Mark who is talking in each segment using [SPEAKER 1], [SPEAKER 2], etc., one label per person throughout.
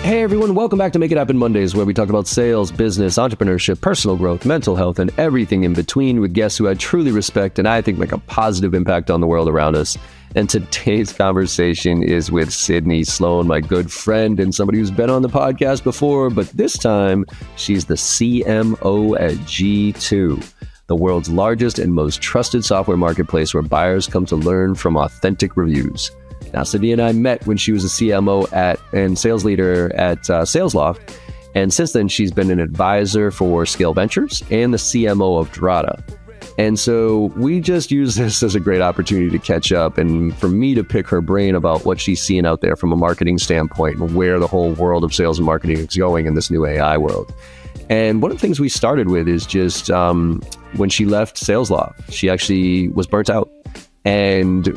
[SPEAKER 1] Hey everyone, welcome back to Make It Happen Mondays, where we talk about sales, business, entrepreneurship, personal growth, mental health, and everything in between with guests who I truly respect and I think make a positive impact on the world around us. And today's conversation is with Sydney Sloan, my good friend and somebody who's been on the podcast before, but this time she's the CMO at G2, the world's largest and most trusted software marketplace where buyers come to learn from authentic reviews. Now, Sydney and I met when she was a CMO and sales leader at SalesLoft. And since then, she's been an advisor for Scale Ventures and the CMO of Drata. And so we just use this as a great opportunity to catch up and for me to pick her brain about what she's seeing out there from a marketing standpoint and where the whole world of sales and marketing is going in this new AI world. And one of the things we started with is just when she left SalesLoft, she actually was burnt out. And,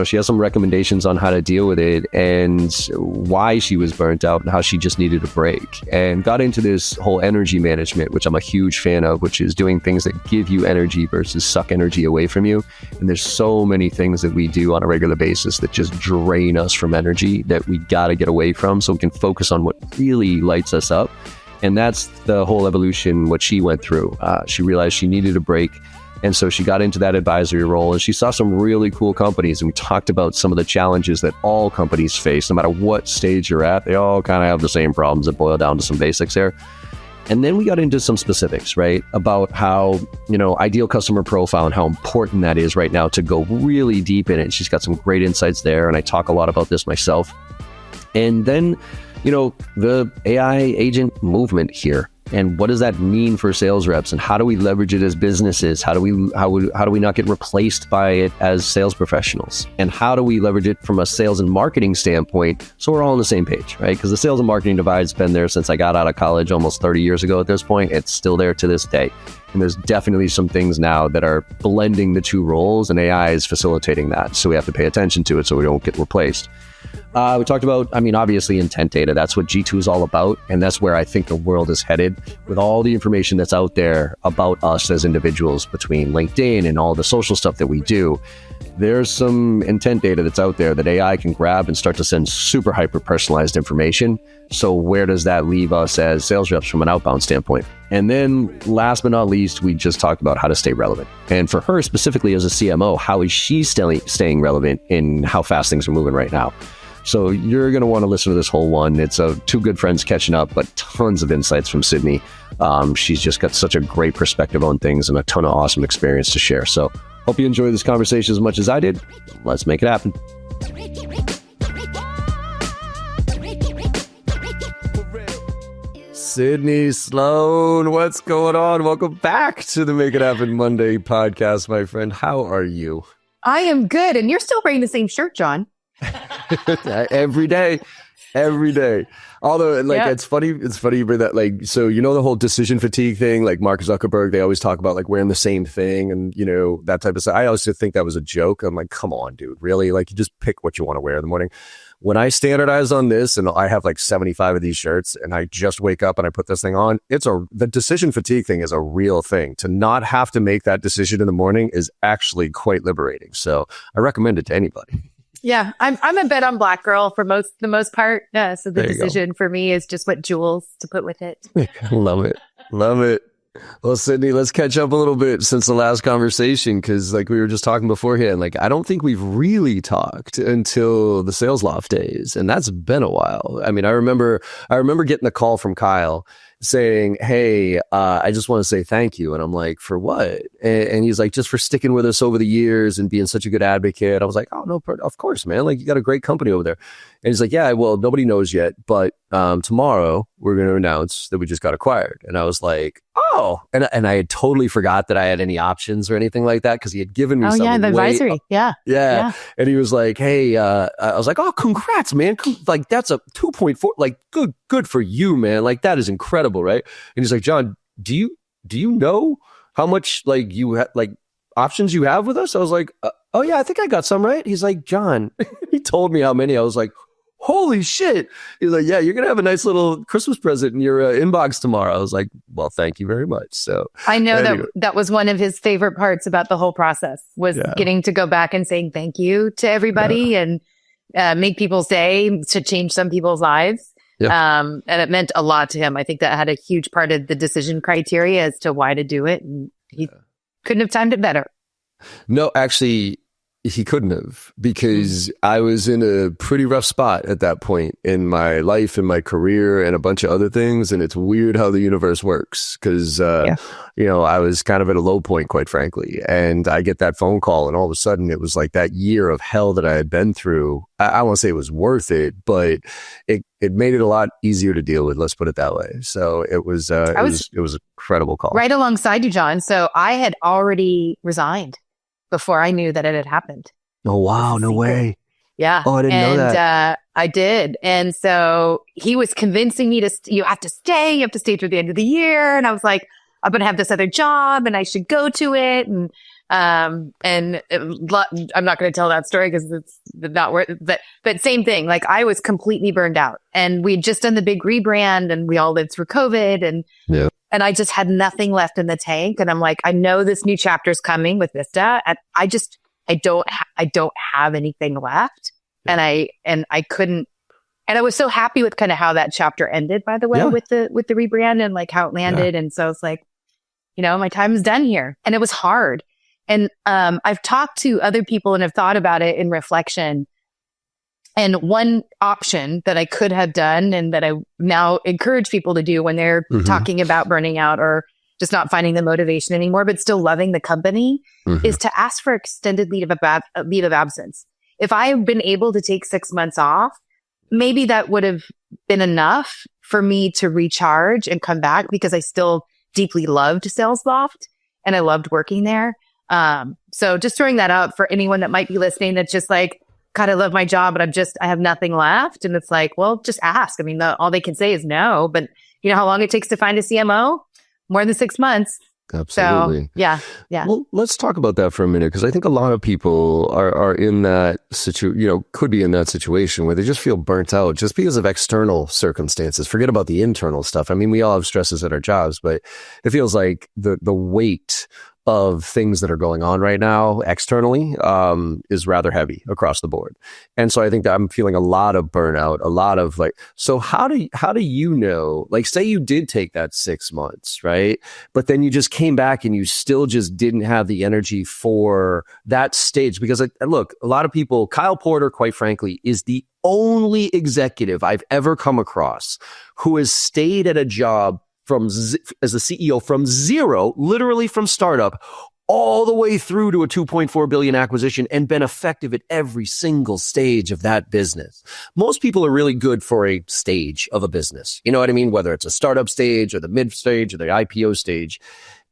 [SPEAKER 1] she has some recommendations on how to deal with it and why she was burnt out and how she just needed a break, and got into this whole energy management, which I'm a huge fan of, which is doing things that give you energy versus suck energy away from you. And there's so many things that we do on a regular basis that just drain us from energy that we got to get away from so we can focus on what really lights us up. And that's the whole evolution, what she went through. She realized she needed a break. And so she got into that advisory role and she saw some really cool companies. And we talked about some of the challenges that all companies face, no matter what stage you're at. They all kind of have the same problems that boil down to some basics there. And then we got into some specifics, right? About how, ideal customer profile and how important that is right now to go really deep in it. She's got some great insights there. And I talk a lot about this myself. And then, the AI agent movement here. And what does that mean for sales reps? And how do we leverage it as businesses? How do we not get replaced by it as sales professionals? And how do we leverage it from a sales and marketing standpoint so we're all on the same page, right? Because the sales and marketing divide's been there since I got out of college almost 30 years ago at this point. It's still there to this day. And there's definitely some things now that are blending the two roles, and AI is facilitating that. So we have to pay attention to it so we don't get replaced. We talked about, obviously intent data. That's what G2 is all about. And that's where I think the world is headed with all the information that's out there about us as individuals between LinkedIn and all the social stuff that we do. There's some intent data that's out there that AI can grab and start to send super hyper-personalized information. So where does that leave us as sales reps from an outbound standpoint? And then last but not least, we just talked about how to stay relevant. And for her specifically as a CMO, how is she staying relevant in how fast things are moving right now? So you're going to want to listen to this whole one. It's two good friends catching up, but tons of insights from Sydney. She's just got such a great perspective on things and a ton of awesome experience to share. So hope you enjoy this conversation as much as I did. Let's make it happen. Sydney Sloan, what's going on? Welcome back to the Make It Happen Monday podcast, my friend. How are you?
[SPEAKER 2] I am good. And you're still wearing the same shirt, John.
[SPEAKER 1] Every day. Although, It's funny you bring that, so the whole decision fatigue thing, like Mark Zuckerberg, they always talk about wearing the same thing and, that type of stuff. I always think that was a joke. I'm like, come on, dude, really? You just pick what you want to wear in the morning. When I standardize on this and I have 75 of these shirts and I just wake up and I put this thing on, the decision fatigue thing is a real thing. To not have to make that decision in the morning is actually quite liberating. So I recommend it to anybody.
[SPEAKER 2] Yeah, I'm a bit on black girl for the most part. So the decision for me is just what jewels to put with it.
[SPEAKER 1] Love it. Well, Sydney, let's catch up a little bit since the last conversation, because we were just talking beforehand, I don't think we've really talked until the SalesLoft days, and that's been a while. I remember getting a call from Kyle saying, hey, I just want to say thank you. And I'm like, for what? And he's like, just for sticking with us over the years and being such a good advocate. I was like, oh, no, of course, man. You got a great company over there. And he's like, yeah, well, nobody knows yet, but tomorrow we're going to announce that we just got acquired. And I was like, oh, and I had totally forgot that I had any options or anything like that, because he had given me something. Oh, yeah,
[SPEAKER 2] the advisory. Yeah.
[SPEAKER 1] And he was like, hey, I was like, oh, congrats, man. That's a 2.4, good for you, man. That is incredible, right? And he's like, John, do you know how much options you have with us? I was like, oh yeah, I think I got some, right? He's like, John, he told me how many. I was like, holy shit. He's like, yeah, you're going to have a nice little Christmas present in your inbox tomorrow. I was like, well, thank you very much. So
[SPEAKER 2] I know anyway. that was one of his favorite parts about the whole process was getting to go back and saying thank you to everybody and make people's day, to change some people's lives. And it meant a lot to him. I think that had a huge part of the decision criteria as to why to do it. And he couldn't have timed it better.
[SPEAKER 1] No, actually, he couldn't have, because I was in a pretty rough spot at that point in my life and my career and a bunch of other things. And it's weird how the universe works, because, I was kind of at a low point, quite frankly. And I get that phone call, and all of a sudden it was like that year of hell that I had been through. I won't say it was worth it, but it made it a lot easier to deal with. Let's put it that way. So it was an incredible call.
[SPEAKER 2] Right alongside you, John. So I had already resigned before I knew that it had happened.
[SPEAKER 1] Oh, wow. No way.
[SPEAKER 2] Yeah.
[SPEAKER 1] Oh, I didn't know that.
[SPEAKER 2] I did. And so he was convincing me you have to stay through the end of the year. And I was like, I'm going to have this other job and I should go to it. And I'm not going to tell that story because it's not worth it. But same thing. Like, I was completely burned out, and we had just done the big rebrand, and we all lived through COVID, and I just had nothing left in the tank. And I'm like, I know this new chapter is coming with Vista. And I don't have anything left. Yeah. And I couldn't, and I was so happy with kind of how that chapter ended, by the way, with the rebrand and like how it landed. And so it's like, my time is done here. And it was hard. And I've talked to other people and have thought about it in reflection. And one option that I could have done, and that I now encourage people to do when they're talking about burning out or just not finding the motivation anymore, but still loving the company, is to ask for extended leave of absence. If I had been able to take 6 months off, maybe that would have been enough for me to recharge and come back, because I still deeply loved SalesLoft and I loved working there. So just throwing that out for anyone that might be listening, that's just like, God, I love my job, but I have nothing left. And it's like, well, just ask. I mean, all they can say is no, but you know how long it takes to find a CMO? More than 6 months.
[SPEAKER 1] Absolutely.
[SPEAKER 2] So, yeah.
[SPEAKER 1] Well, let's talk about that for a minute, because I think a lot of people are in that situation, could be in that situation where they just feel burnt out just because of external circumstances. Forget about the internal stuff. I mean, we all have stresses at our jobs, but it feels like the weight of things that are going on right now externally is rather heavy across the board. And so I think that I'm feeling a lot of burnout, a lot of so how do you know, say you did take that 6 months, right? But then you just came back and you still just didn't have the energy for that stage. Because look, a lot of people, Kyle Porter, quite frankly, is the only executive I've ever come across who has stayed at a job as a CEO from zero, literally from startup, all the way through to a 2.4 billion acquisition, and been effective at every single stage of that business. Most people are really good for a stage of a business. You know what I mean? Whether it's a startup stage or the mid stage or the IPO stage.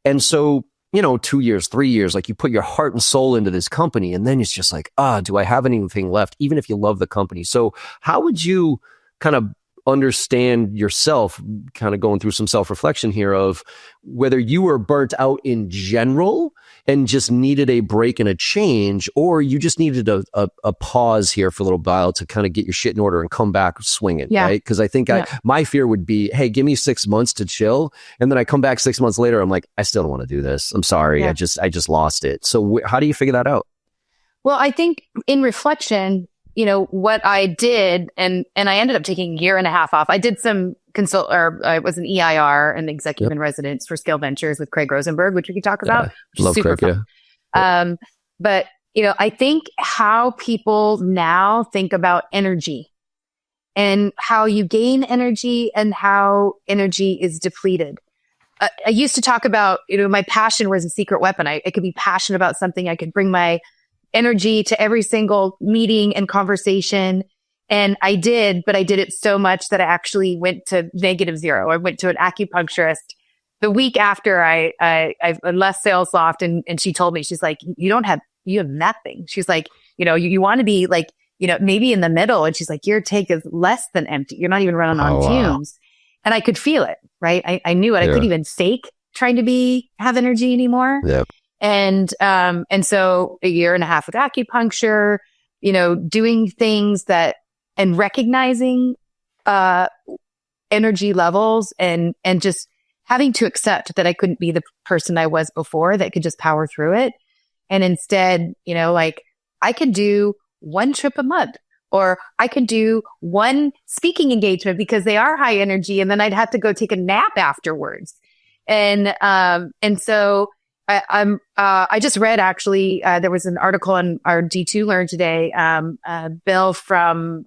[SPEAKER 1] And so, 2 years, 3 years, you put your heart and soul into this company, and then it's just like, do I have anything left? Even if you love the company. So how would you kind of understand yourself, kind of going through some self-reflection here of whether you were burnt out in general and just needed a break and a change, or you just needed a pause here for a little while to kind of get your shit in order and come back swinging, right? Because I think my fear would be, hey, give me 6 months to chill. And then I come back 6 months later, I'm like, I still don't want to do this. I'm sorry. I just lost it. So how do you figure that out?
[SPEAKER 2] Well, I think in reflection, what I did, and I ended up taking a year and a half off. I did some I was an EIR and executive in residence for Scale Ventures with Craig Rosenberg, which we could talk about.
[SPEAKER 1] Love
[SPEAKER 2] super
[SPEAKER 1] Craig,
[SPEAKER 2] fun. But, I think how people now think about energy and how you gain energy and how energy is depleted. I used to talk about, my passion was a secret weapon. I could be passionate about something. I could bring my energy to every single meeting and conversation. And I did, but I did it so much that I actually went to -0. I went to an acupuncturist the week after I left SalesLoft, and she told me, she's like, you have nothing. She's like, you want to be maybe in the middle. And she's like, your tank is less than empty. You're not even running on fumes. Wow. And I could feel it, right? I knew it. I couldn't even fake trying to have energy anymore.
[SPEAKER 1] Yeah.
[SPEAKER 2] And so a year and a half with acupuncture, doing things and recognizing, energy levels and just having to accept that I couldn't be the person I was before that could just power through it. And instead, I could do one trip a month, Or I could do one speaking engagement because they are high energy, and then I'd have to go take a nap afterwards. And so I just read actually, there was an article on our D2 Learn today. Bill from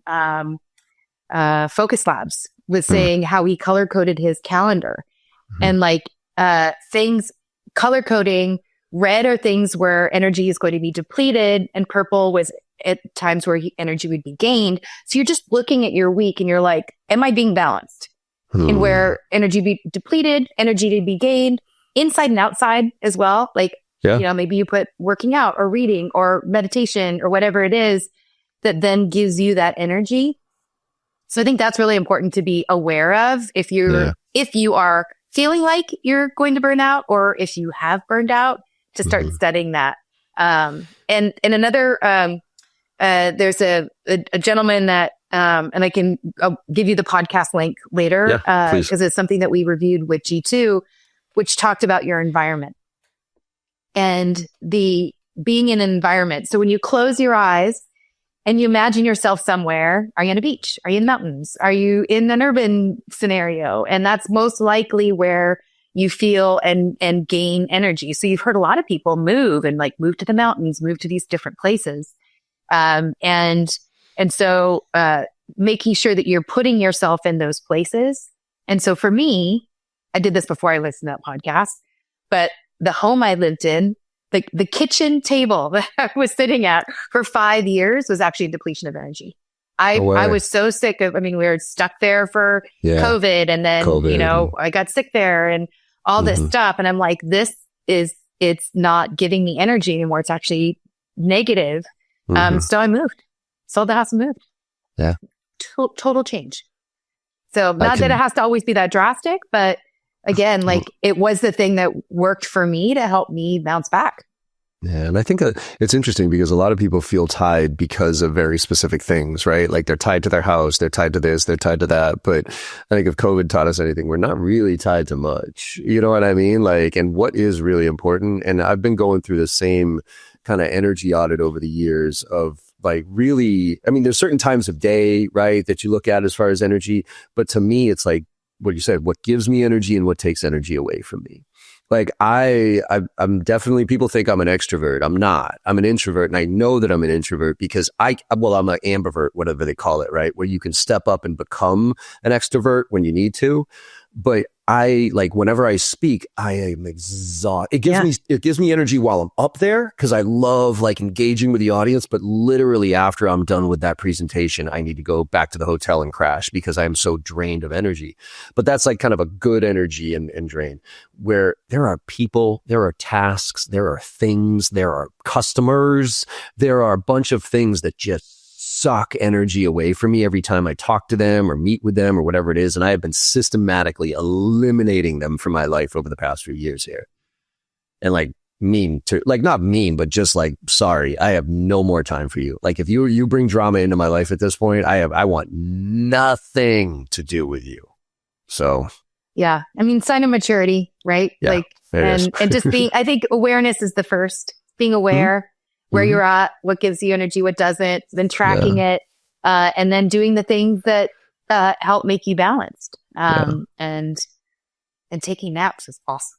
[SPEAKER 2] Focus Labs was saying how he color coded his calendar, and like things color coding. Red are things where energy is going to be depleted, and purple was at times where energy would be gained. So you're just looking at your week and you're like, am I being balanced? And where energy be depleted, energy to be gained, inside and outside as well. Like, maybe you put working out or reading or meditation or whatever it is that then gives you that energy. So I think that's really important to be aware of if you are feeling like you're going to burn out, or if you have burned out, to start studying that. And another, there's a gentleman that, and I'll give you the podcast link later, because it's something that we reviewed with G2, which talked about your environment and the being in an environment. So when you close your eyes and you imagine yourself somewhere, are you on a beach? Are you in the mountains? Are you in an urban scenario? And that's most likely where you feel and gain energy. So you've heard a lot of people move to the mountains, move to these different places. And so making sure that you're putting yourself in those places. And so for me, I did this before I listened to that podcast, but the home I lived in, the kitchen table that I was sitting at for 5 years was actually a depletion of energy. I was so sick of, we were stuck there for COVID, and then, I got sick there and all this stuff. And I'm like, it's not giving me energy anymore. It's actually negative. So I moved, sold the house and moved.
[SPEAKER 1] Yeah.
[SPEAKER 2] Total change. So not that it has to always be that drastic, but again, like it was the thing that worked for me to help me bounce back.
[SPEAKER 1] Yeah. And I think it's interesting because a lot of people feel tied because of very specific things, right? Like they're tied to their house, they're tied to this, they're tied to that. But I think if COVID taught us anything, we're not really tied to much. You know what I mean? Like, and what is really important. And I've been going through the same kind of energy audit over the years of like really, there's certain times of day, right, that you look at as far as energy. But to me, it's like what you said, what gives me energy and what takes energy away from me. Like I'm definitely, people think I'm an extrovert. I'm not. I'm an introvert, and I know that I'm an introvert because I'm an ambivert, whatever they call it, right? Where you can step up and become an extrovert when you need to. But whenever I speak, I am exhausted. It gives me energy while I'm up there because I love engaging with the audience. But literally after I'm done with that presentation, I need to go back to the hotel and crash because I am so drained of energy. But that's kind of a good energy and drain, where there are people, there are tasks, there are things, there are customers, there are a bunch of things that just suck energy away from me every time I talk to them or meet with them or whatever it is. And I have been systematically eliminating them from my life over the past few years here. And not mean, but just sorry, I have no more time for you. Like if you bring drama into my life at this point, I want nothing to do with you. So. Yeah.
[SPEAKER 2] Sign of maturity, right?
[SPEAKER 1] Yeah,
[SPEAKER 2] and just being, I think awareness is the first, being aware. Where you're at, what gives you energy, what doesn't, then tracking it, and then doing the things that help make you balanced. And taking naps is awesome.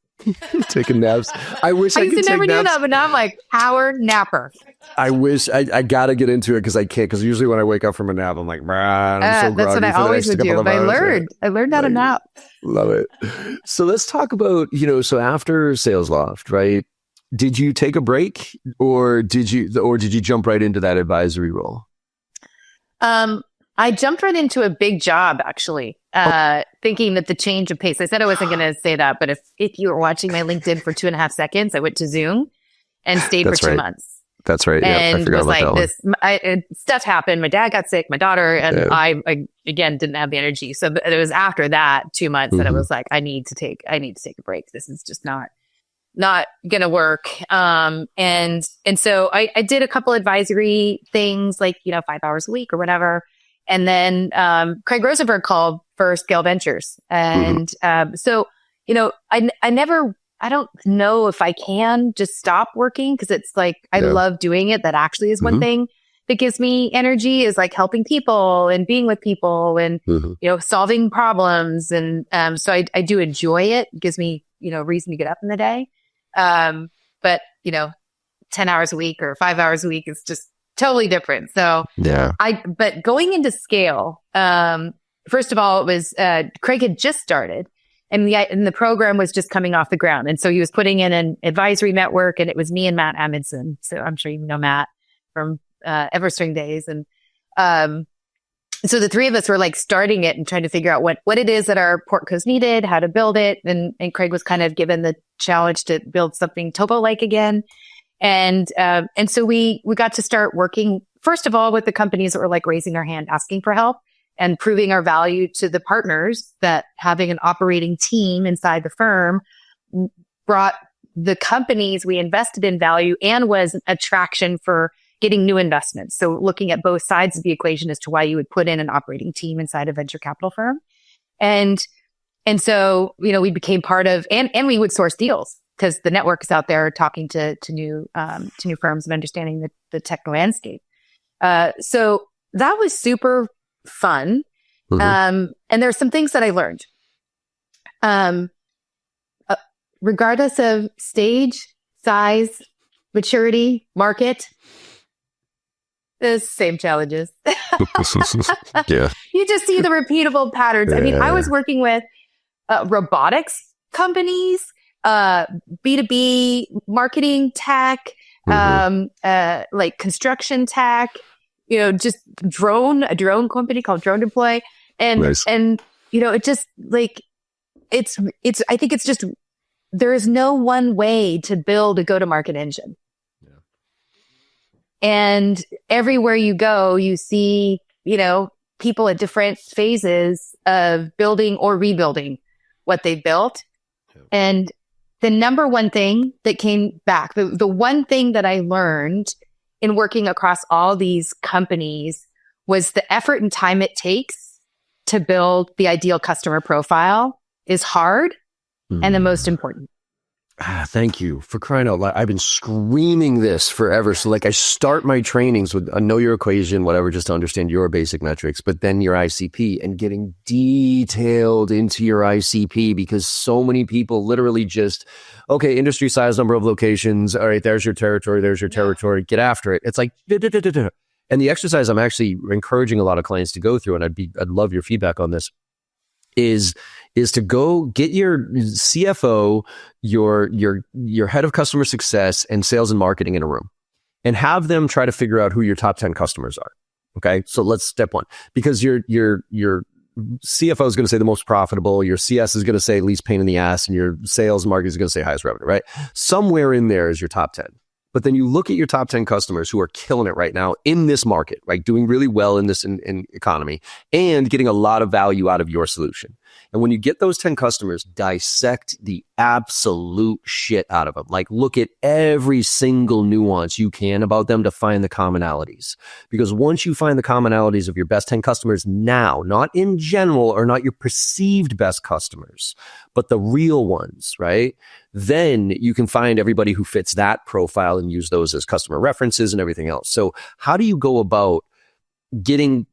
[SPEAKER 1] Taking naps. I wish I could take
[SPEAKER 2] never
[SPEAKER 1] naps.
[SPEAKER 2] Do that, but now I'm like power napper.
[SPEAKER 1] I wish I gotta get into it because I can't. Because usually when I wake up from a nap, I'm like, I'm so groggy.
[SPEAKER 2] That's what I always would do. But I learned how to nap.
[SPEAKER 1] Love it. So let's talk about so after Sales Loft, right? Did you take a break or did you jump right into that advisory role?
[SPEAKER 2] I jumped right into a big job, actually, thinking that the change of pace. I said I wasn't going to say that, but if you were watching my LinkedIn for 2.5 seconds, I went to Zoom and stayed for 2 months.
[SPEAKER 1] That's right. Yeah, I forgot about that one.
[SPEAKER 2] Stuff happened. My dad got sick, my daughter, and I again didn't have the energy. So it was after that 2 months that I was like, I need to take a break. This is just not gonna work. And so I did a couple advisory things 5 hours a week or whatever. And then, Craig Rosenberg called for Scale Ventures. And, so, I don't know if I can just stop working because it's I love doing it. That actually is one thing that gives me energy is like helping people and being with people and, solving problems. And, so I do enjoy it. It gives me, reason to get up in the day. But 10 hours a week or 5 hours a week is just totally different. So but going into scale, first of all, it was, Craig had just started and the program was just coming off the ground. And so he was putting in an advisory network and it was me and Matt Amundsen. So I'm sure you know Matt from, Everstring days. And, so the three of us were like starting it and trying to figure out what it is that our portcos needed, how to build it. And Craig was kind of given the challenge to build something Topo-like again. And so we got to start working, first of all, with the companies that were like raising their hand, asking for help and proving our value to the partners that having an operating team inside the firm brought the companies we invested in value and was an attraction for getting new investments. So looking at both sides of the equation as to why you would put in an operating team inside a venture capital firm. And so, we became part of, and we would source deals because the network is out there talking to new firms and understanding the tech landscape. So that was super fun. And there's some things that I learned. Regardless of stage, size, maturity, market, the same challenges.
[SPEAKER 1] Yeah.
[SPEAKER 2] You just see the repeatable patterns. I mean, I was working with robotics companies, B2B marketing tech, like construction tech, just a drone company called Drone Deploy. And,
[SPEAKER 1] nice.
[SPEAKER 2] It just like, I think it's just, there is no one way to build a go-to-market engine. And everywhere you go, you see, people at different phases of building or rebuilding what they built. And the number one thing that came back, the one thing that I learned in working across all these companies was the effort and time it takes to build the ideal customer profile is hard and the most important.
[SPEAKER 1] Thank you for crying out loud. I've been screaming this forever. So I start my trainings with a know your equation, whatever, just to understand your basic metrics, but then your ICP and getting detailed into your ICP because so many people literally just, okay, industry size, number of locations. All right, there's your territory, get after it. It's like, and the exercise I'm actually encouraging a lot of clients to go through, and I'd love your feedback on this, is to go get your CFO, your head of customer success and sales and marketing in a room and have them try to figure out who your top 10 customers are. Okay. So let's step one, because your CFO is going to say the most profitable, your CS is going to say least pain in the ass, and your sales and marketing is going to say highest revenue, right? Somewhere in there is your top 10. But then you look at your top 10 customers who are killing it right now in this market, right? Doing really well in this in economy and getting a lot of value out of your solution. And when you get those 10 customers, dissect the absolute shit out of them. Like look at every single nuance you can about them to find the commonalities. Because once you find the commonalities of your best 10 customers now, not in general or not your perceived best customers, but the real ones, right? Then you can find everybody who fits that profile and use those as customer references and everything else. So how do you go about getting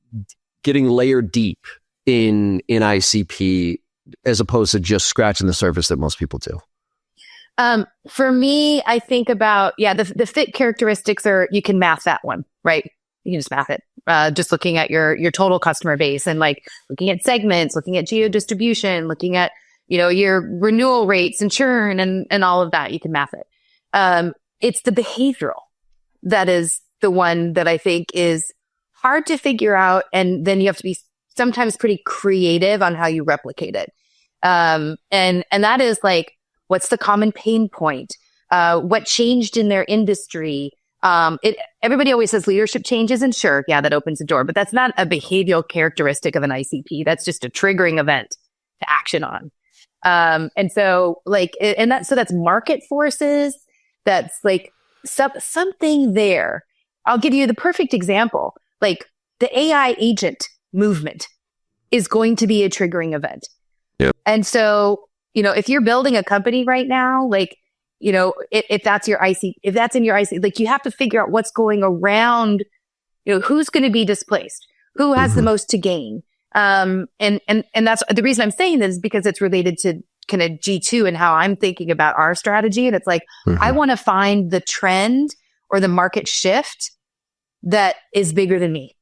[SPEAKER 1] layered deep in ICP as opposed to just scratching the surface that most people do?
[SPEAKER 2] For me, I think about, the fit characteristics are, you can math that one, right? You can just math it. Just looking at your total customer base and like looking at segments, looking at geo distribution, looking at, your renewal rates and churn and all of that, you can math it. It's the behavioral that is the one that I think is hard to figure out. And then you have to be sometimes pretty creative on how you replicate it. And that is like, what's the common pain point? What changed in their industry? Everybody always says leadership changes, and sure, that opens the door, but that's not a behavioral characteristic of an ICP. That's just a triggering event to action on. And so that's market forces. That's like something there. I'll give you the perfect example. Like the AI agent movement is going to be a triggering event.
[SPEAKER 1] Yep.
[SPEAKER 2] And so, if you're building a company right now, like, if that's in your IC, like you have to figure out what's going around, who's going to be displaced? Who has the most to gain? And that's the reason I'm saying this is because it's related to kind of G2 and how I'm thinking about our strategy. And it's like, I want to find the trend or the market shift that is bigger than me.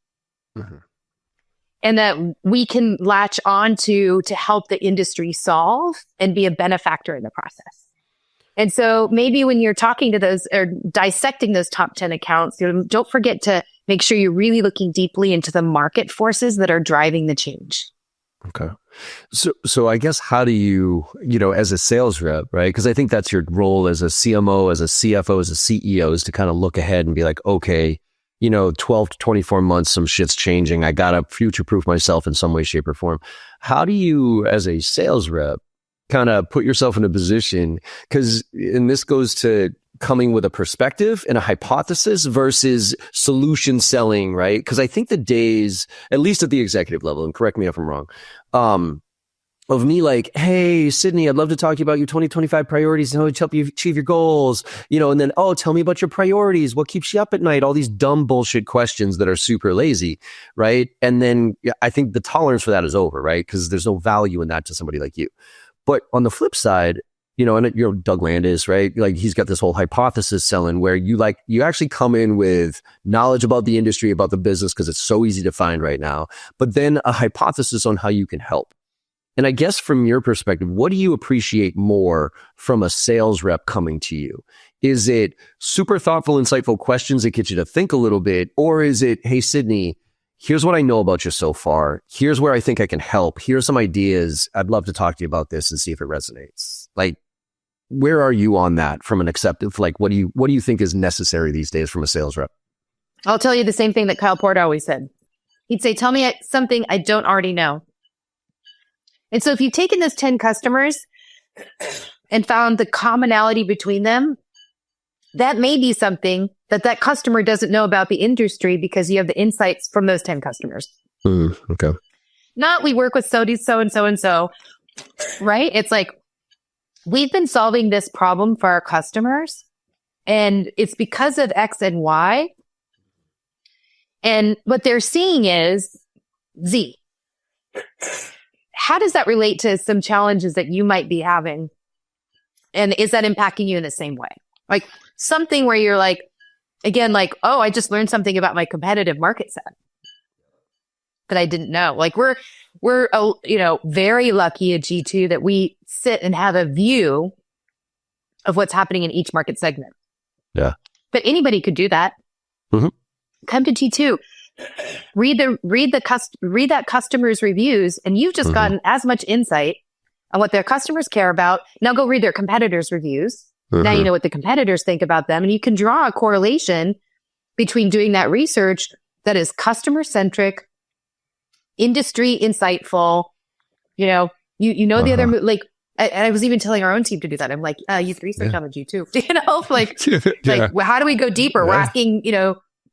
[SPEAKER 2] And that we can latch on to help the industry solve and be a benefactor in the process. And so maybe when you're talking to those or dissecting those top 10 accounts, don't forget to make sure you're really looking deeply into the market forces that are driving the change.
[SPEAKER 1] Okay. So I guess how do you, as a sales rep, right? Because I think that's your role as a CMO, as a CFO, as a CEO, is to kind of look ahead and be like, okay, 12 to 24 months, some shit's changing. I got to future-proof myself in some way, shape, or form. How do you, as a sales rep, kind of put yourself in a position? And this goes to coming with a perspective and a hypothesis versus solution selling, right? Because I think the days, at least at the executive level, and correct me if I'm wrong, of me like, hey, Sydney, I'd love to talk to you about your 2025 priorities and how to help you achieve your goals, and then, tell me about your priorities. What keeps you up at night? All these dumb bullshit questions that are super lazy, right? And then I think the tolerance for that is over, right? Because there's no value in that to somebody like you. But on the flip side, and Doug Landis, right? Like he's got this whole hypothesis selling where you actually come in with knowledge about the industry, about the business, because it's so easy to find right now, but then a hypothesis on how you can help. And I guess from your perspective, what do you appreciate more from a sales rep coming to you? Is it super thoughtful, insightful questions that get you to think a little bit? Or is it, hey, Sydney, here's what I know about you so far. Here's where I think I can help. Here's some ideas. I'd love to talk to you about this and see if it resonates. Like, where are you on that from an acceptance? Like, what do you think is necessary these days from a sales rep?
[SPEAKER 2] I'll tell you the same thing that Kyle Porter always said. He'd say, tell me something I don't already know. And so if you've taken those 10 customers and found the commonality between them, that may be something that customer doesn't know about the industry because you have the insights from those 10 customers.
[SPEAKER 1] Okay.
[SPEAKER 2] Not we work with so and so, right? It's like, we've been solving this problem for our customers and it's because of X and Y. And what they're seeing is Z. How does that relate to some challenges that you might be having? And is that impacting you in the same way? Like something where you're like, again, like, oh, I just learned something about my competitive market set that I didn't know. Like we're very lucky at G2 that we sit and have a view of what's happening in each market segment.
[SPEAKER 1] Yeah.
[SPEAKER 2] But anybody could do that. Come to G2. Read that customer's reviews, and you've just gotten as much insight on what their customers care about. Now go read their competitors' reviews. Now you know what the competitors think about them, and you can draw a correlation between doing that research that is customer-centric, industry insightful. The other, like, I was even telling our own team to do that. I'm like, use research on the G2, like how do we go deeper? We're asking,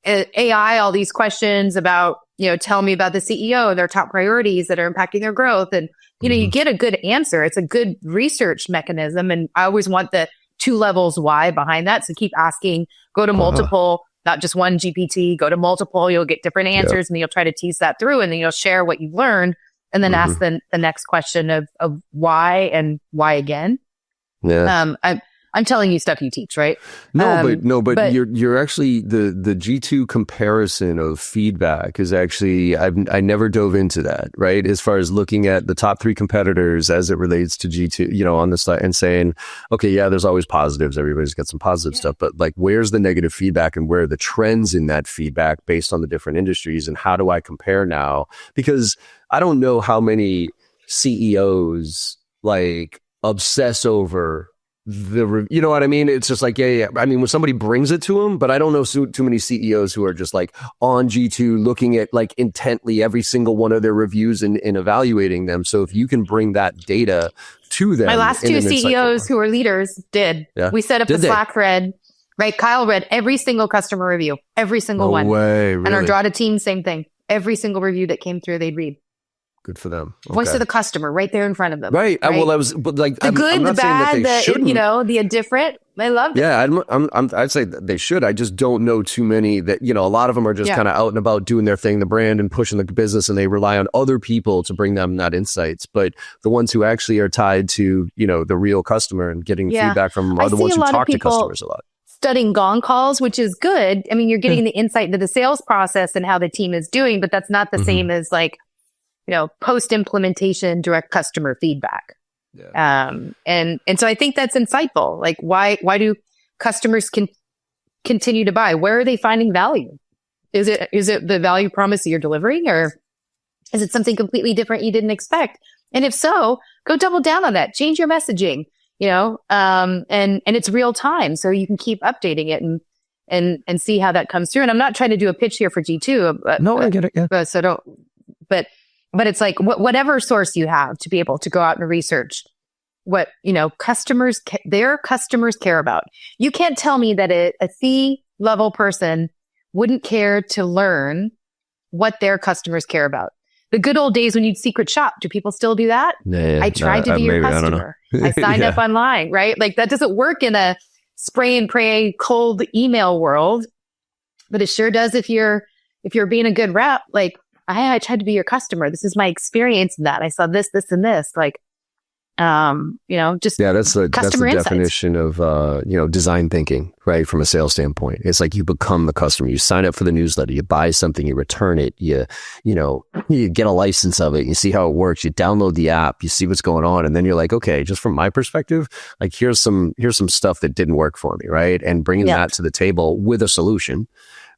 [SPEAKER 2] AI all these questions about, tell me about the CEO and their top priorities that are impacting their growth. And, you get a good answer. It's a good research mechanism. And I always want the 2 levels why behind that. So keep asking, go to multiple, not just one GPT, go to multiple, you'll get different answers and you'll try to tease that through and then you'll share what you've learned and then ask the next question of why and why again.
[SPEAKER 1] Yeah.
[SPEAKER 2] I'm telling you stuff you teach, right?
[SPEAKER 1] But you're actually the G2 comparison of feedback is actually I never dove into that, right? As far as looking at the top 3 competitors as it relates to G2, on the side and saying, okay, yeah, there's always positives. Everybody's got some positive stuff, but like, where's the negative feedback and where are the trends in that feedback based on the different industries and how do I compare now? Because I don't know how many CEOs like obsess over you know what I mean? It's just like, yeah. I mean, when somebody brings it to them, but I don't know too many CEOs who are just like on G2 looking at like intently every single one of their reviews and evaluating them. So if you can bring that data to them.
[SPEAKER 2] My last 2 CEOs who are leaders did. Yeah. We set up a Slack thread, right? Kyle read every single customer review, every single one.
[SPEAKER 1] No way, really?
[SPEAKER 2] And our Drata team, same thing. Every single review that came through, they'd read.
[SPEAKER 1] Good for them. Okay.
[SPEAKER 2] Voice of the customer right there in front of them.
[SPEAKER 1] Right. Well, I was, but like,
[SPEAKER 2] the good, the bad, the indifferent. I loved it.
[SPEAKER 1] Yeah, I'd say that they should. I just don't know too many that, a lot of them are just kind of out and about doing their thing, the brand and pushing the business, and they rely on other people to bring them that insights. But the ones who actually are tied to, the real customer and getting feedback from are the ones who talk to customers a lot.
[SPEAKER 2] Studying gong calls, which is good. I mean, you're getting the insight into the sales process and how the team is doing, but that's not the same as like, post-implementation direct customer feedback. Yeah. And so I think that's insightful. Like, why do customers continue to buy? Where are they finding value? Is it the value promise that you're delivering, or is it something completely different you didn't expect? And if so, go double down on that. Change your messaging, and it's real time, so you can keep updating it and see how that comes through. And I'm not trying to do a pitch here for G2.
[SPEAKER 1] No, I get it. Yeah.
[SPEAKER 2] But it's like whatever source you have to be able to go out and research what, their customers care about. You can't tell me that a C-level person wouldn't care to learn what their customers care about. The good old days when you'd secret shop. Do people still do that?
[SPEAKER 1] Yeah,
[SPEAKER 2] I tried to be your customer. I signed up online, right? Like that doesn't work in a spray and pray cold email world, but it sure does if you're being a good rep. Like, I tried to be your customer. This is my experience in that. I saw this, and this. Like, just
[SPEAKER 1] that's the
[SPEAKER 2] insights.
[SPEAKER 1] definition of design thinking, right? From a sales standpoint, it's like you become the customer. You sign up for the newsletter, you buy something, you return it, you get a license of it, you see how it works, you download the app, you see what's going on, and then you're like, okay, just from my perspective, like here's some stuff that didn't work for me, right? And bringing that to the table with a solution.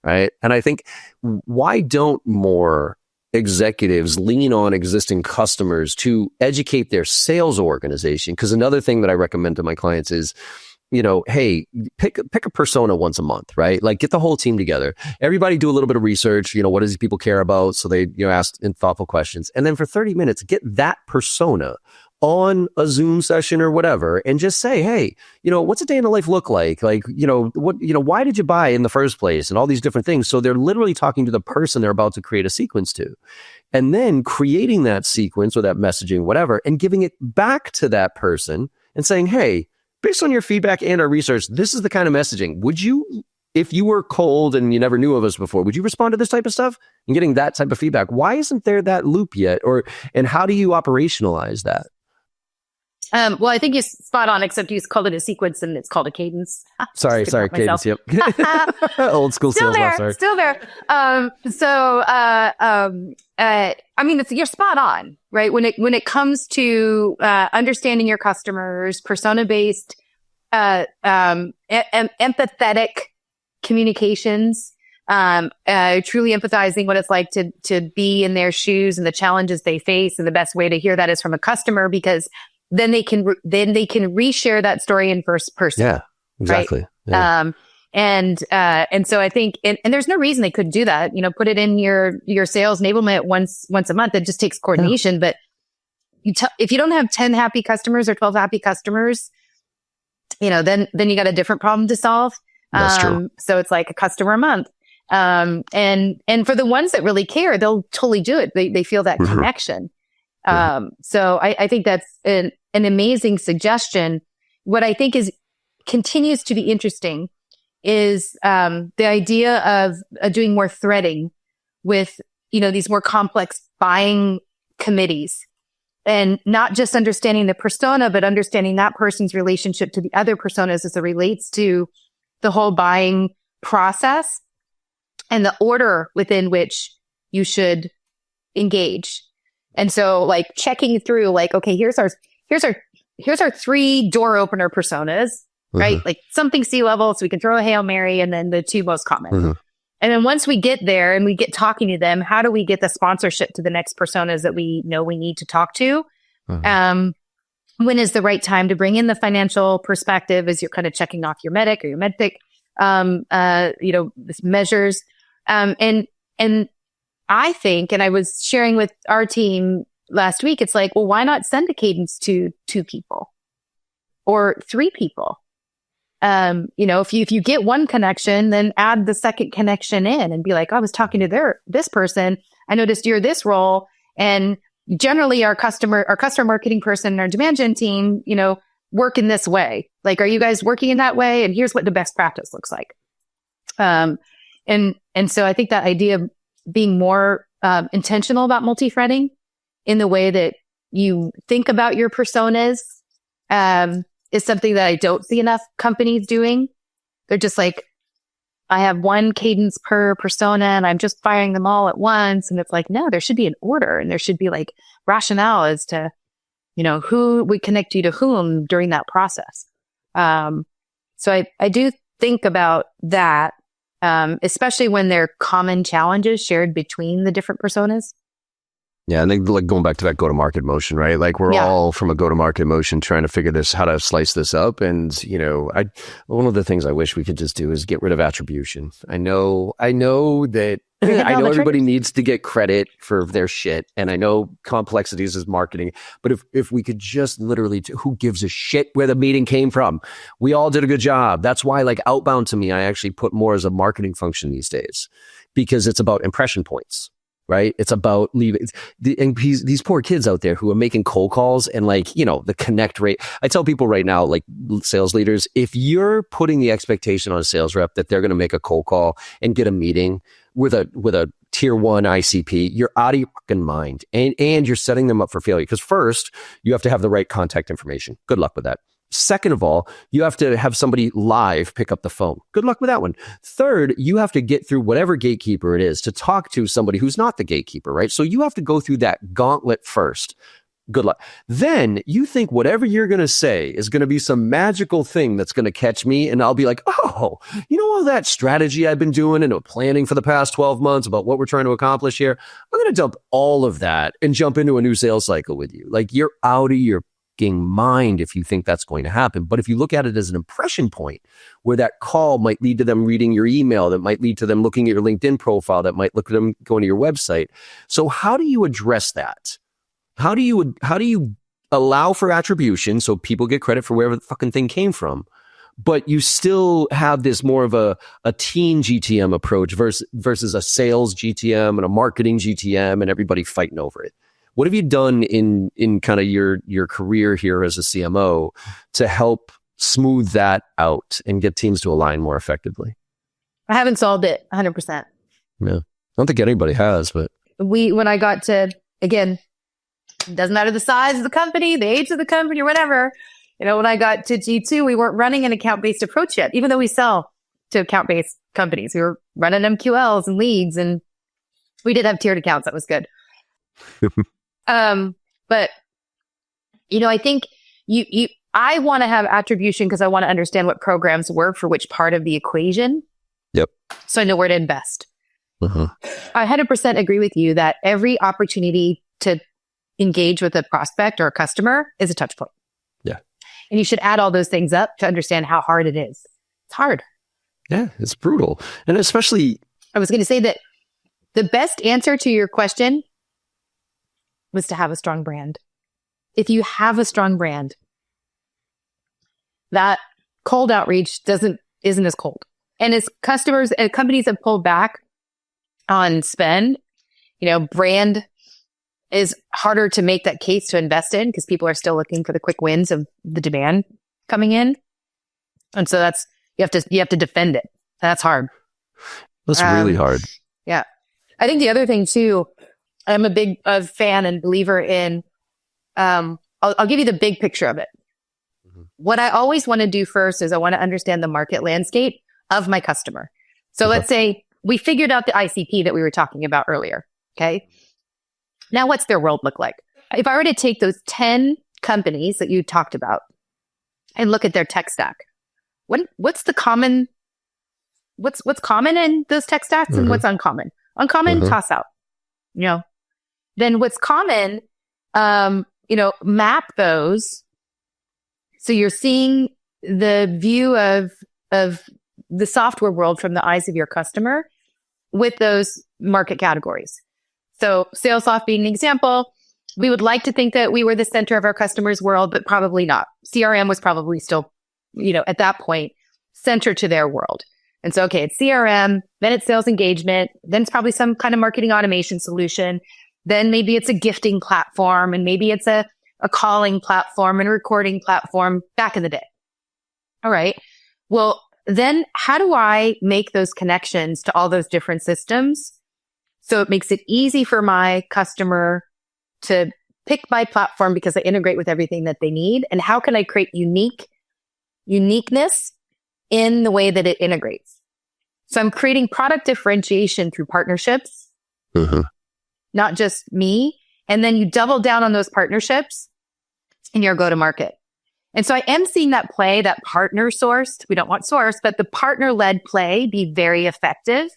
[SPEAKER 1] Right. And I think, why don't more executives lean on existing customers to educate their sales organization? Because another thing that I recommend to my clients is, hey, pick a persona once a month, right? Like get the whole team together. Everybody do a little bit of research. What does people care about? So they, ask thoughtful questions. And then for 30 minutes, get that persona on a Zoom session or whatever, and just say, hey, what's a day in the life look like? Like, why did you buy in the first place? And all these different things. So they're literally talking to the person they're about to create a sequence to, and then creating that sequence or that messaging, whatever, and giving it back to that person and saying, hey, based on your feedback and our research, this is the kind of messaging. Would you, if you were cold and you never knew of us before, would you respond to this type of stuff? And getting that type of feedback. Why isn't there that loop yet? And how do you operationalize that?
[SPEAKER 2] Well, I think you're spot on, except you called it a sequence and it's called a cadence.
[SPEAKER 1] Sorry, cadence. Yep. Old school
[SPEAKER 2] still
[SPEAKER 1] sales.
[SPEAKER 2] There, still there. You're spot on, right? When it comes to understanding your customers, persona-based, empathetic communications, truly empathizing what it's like to be in their shoes and the challenges they face, and the best way to hear that is from a customer, because then they can reshare that story in first person.
[SPEAKER 1] Yeah, exactly.
[SPEAKER 2] Right? Yeah. And so I think, and there's no reason they couldn't do that. Put it in your sales enablement once a month. It just takes coordination. Yeah. But if you don't have 10 happy customers or 12 happy customers, then you got a different problem to solve.
[SPEAKER 1] That's true.
[SPEAKER 2] So it's like a customer a month. And for the ones that really care, they'll totally do it. They feel that connection. So I think that's an amazing suggestion. What I think continues to be interesting is the idea of doing more threading with, these more complex buying committees, and not just understanding the persona, but understanding that person's relationship to the other personas as it relates to the whole buying process and the order within which you should engage. And so like checking through, like, okay, here's our 3 door opener personas, right? Like something C-level, so we can throw a Hail Mary, and then the 2 most common. And then once we get there and we get talking to them, how do we get the sponsorship to the next personas that we know we need to talk to? When is the right time to bring in the financial perspective as you're kind of checking off your medic or your medpic, measures. And I think, and I was sharing with our team last week, it's like, well, why not send a cadence to 2 people or 3 people? If you get one connection, then add the second connection in and be like, oh, I was talking to this person. I noticed you're this role. And generally our customer marketing person and our demand gen team, work in this way. Like, are you guys working in that way? And here's what the best practice looks like. And so I think that idea of being more intentional about multi-threading in the way that you think about your personas is something that I don't see enough companies doing. They're just like, I have one cadence per persona and I'm just firing them all at once. And it's like, no, there should be an order and there should be like rationale as to, who we connect you to whom during that process. So I do think about that, especially when there are common challenges shared between the different personas.
[SPEAKER 1] Yeah, and then like going back to that go-to-market motion, right? Like we're all from a go-to-market motion trying to figure this, how to slice this up. And, one of the things I wish we could just do is get rid of attribution. I know that everybody needs to get credit for their shit. And I know complexities is marketing, but if we could just literally, who gives a shit where the meeting came from? We all did a good job. That's why like outbound to me, I actually put more as a marketing function these days because it's about impression points. Right? It's about leaving these poor kids out there who are making cold calls and like, the connect rate. I tell people right now, like sales leaders, if you're putting the expectation on a sales rep that they're going to make a cold call and get a meeting with a tier 1 ICP, you're out of your fucking mind. And you're setting them up for failure. Because first, you have to have the right contact information. Good luck with that. Second of all, you have to have somebody live pick up the phone. Good luck with that one. Third, you have to get through whatever gatekeeper it is to talk to somebody who's not the gatekeeper, right? So you have to go through that gauntlet first. Good luck. Then you think whatever you're going to say is going to be some magical thing that's going to catch me. And I'll be like, oh, all that strategy I've been doing and planning for the past 12 months about what we're trying to accomplish here. I'm going to dump all of that and jump into a new sales cycle with you. Like you're out of your mind if you think that's going to happen. But if you look at it as an impression point where that call might lead to them reading your email, that might lead to them looking at your LinkedIn profile, that might look at them going to your website. So how do you address that? How do you allow for attribution so people get credit for wherever the fucking thing came from, but you still have this more of a teen GTM approach versus a sales GTM and a marketing GTM and everybody fighting over it? What have you done in kind of your career here as a CMO to help smooth that out and get teams to align more effectively?
[SPEAKER 2] I haven't solved it 100%.
[SPEAKER 1] Yeah. I don't think anybody has, but
[SPEAKER 2] when I got to, again, it doesn't matter the size of the company, the age of the company or whatever. When I got to G2, we weren't running an account-based approach yet, even though we sell to account-based companies. We were running MQLs and leads, and we did have tiered accounts. That was good. But I think I want to have attribution because I want to understand what programs work for which part of the equation.
[SPEAKER 1] Yep.
[SPEAKER 2] So I know where to invest.
[SPEAKER 1] Uh-huh.
[SPEAKER 2] I 100% agree with you that every opportunity to engage with a prospect or a customer is a touch point.
[SPEAKER 1] Yeah.
[SPEAKER 2] And you should add all those things up to understand how hard it is. It's hard.
[SPEAKER 1] Yeah, it's brutal. And especially,
[SPEAKER 2] I was going to say that the best answer to your question was to have a strong brand. If you have a strong brand, that cold outreach isn't as cold. And as customers and companies have pulled back on spend, brand is harder to make that case to invest in because people are still looking for the quick wins of the demand coming in. And so you have to defend it. That's hard.
[SPEAKER 1] That's really hard.
[SPEAKER 2] Yeah. I think the other thing too, I'm a big fan and believer in, I'll give you the big picture of it. Mm-hmm. What I always want to do first is I want to understand the market landscape of my customer. So let's say we figured out the ICP that we were talking about earlier. Okay. Now what's their world look like? If I were to take those 10 companies that you talked about and look at their tech stack, what's common in those tech stacks and what's uncommon? Uncommon, toss out. Then what's common, map those. So you're seeing the view of the software world from the eyes of your customer with those market categories. So SalesLoft being an example, we would like to think that we were the center of our customers' world, but probably not. CRM was probably still, at that point, center to their world. And so, okay, it's CRM, then it's sales engagement, then it's probably some kind of marketing automation solution. Then maybe it's a gifting platform, and maybe it's a a calling platform and a recording platform back in the day. All right. Well, then how do I make those connections to all those different systems so it makes it easy for my customer to pick my platform because I integrate with everything that they need? And how can I create uniqueness in the way that it integrates? So I'm creating product differentiation through partnerships, not just me. And then you double down on those partnerships in your go-to-market. And so I am seeing that play, that partner sourced, we don't want sourced, but the partner-led play be very effective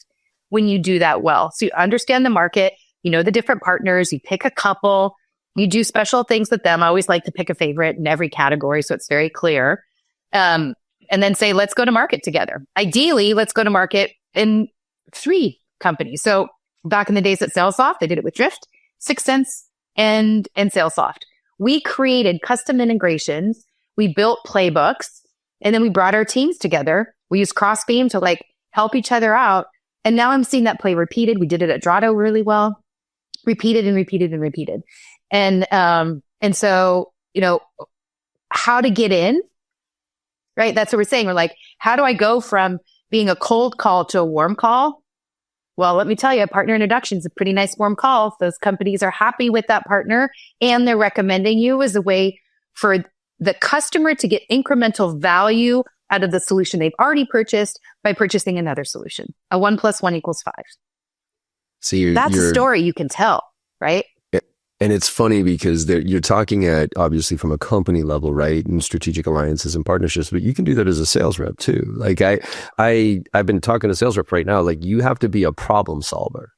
[SPEAKER 2] when you do that well. So you understand the market, you know the different partners, you pick a couple, you do special things with them. I always like to pick a favorite in every category so it's very clear. And then say, let's go to market together. Ideally, let's go to market in 3 companies. So back in the days at SalesLoft, I did it with Drift, 6 Sense, and SalesLoft. We created custom integrations. We built playbooks, and then we brought our teams together. We used Crossbeam to help each other out. And now I'm seeing that play repeated. We did it at Drado really well, repeated and repeated and repeated. And so, how to get in, right? That's what we're saying. We're like, how do I go from being a cold call to a warm call? Well, let me tell you, a partner introduction is a pretty nice warm call. If those companies are happy with that partner and they're recommending you as a way for the customer to get incremental value out of the solution they've already purchased by purchasing another solution. A 1 + 1 = 5.
[SPEAKER 1] So
[SPEAKER 2] that's a story you can tell, right?
[SPEAKER 1] And it's funny because you're talking at obviously from a company level, right? And strategic alliances and partnerships, but you can do that as a sales rep too. Like I've been talking to sales rep right now, like you have to be a problem solver.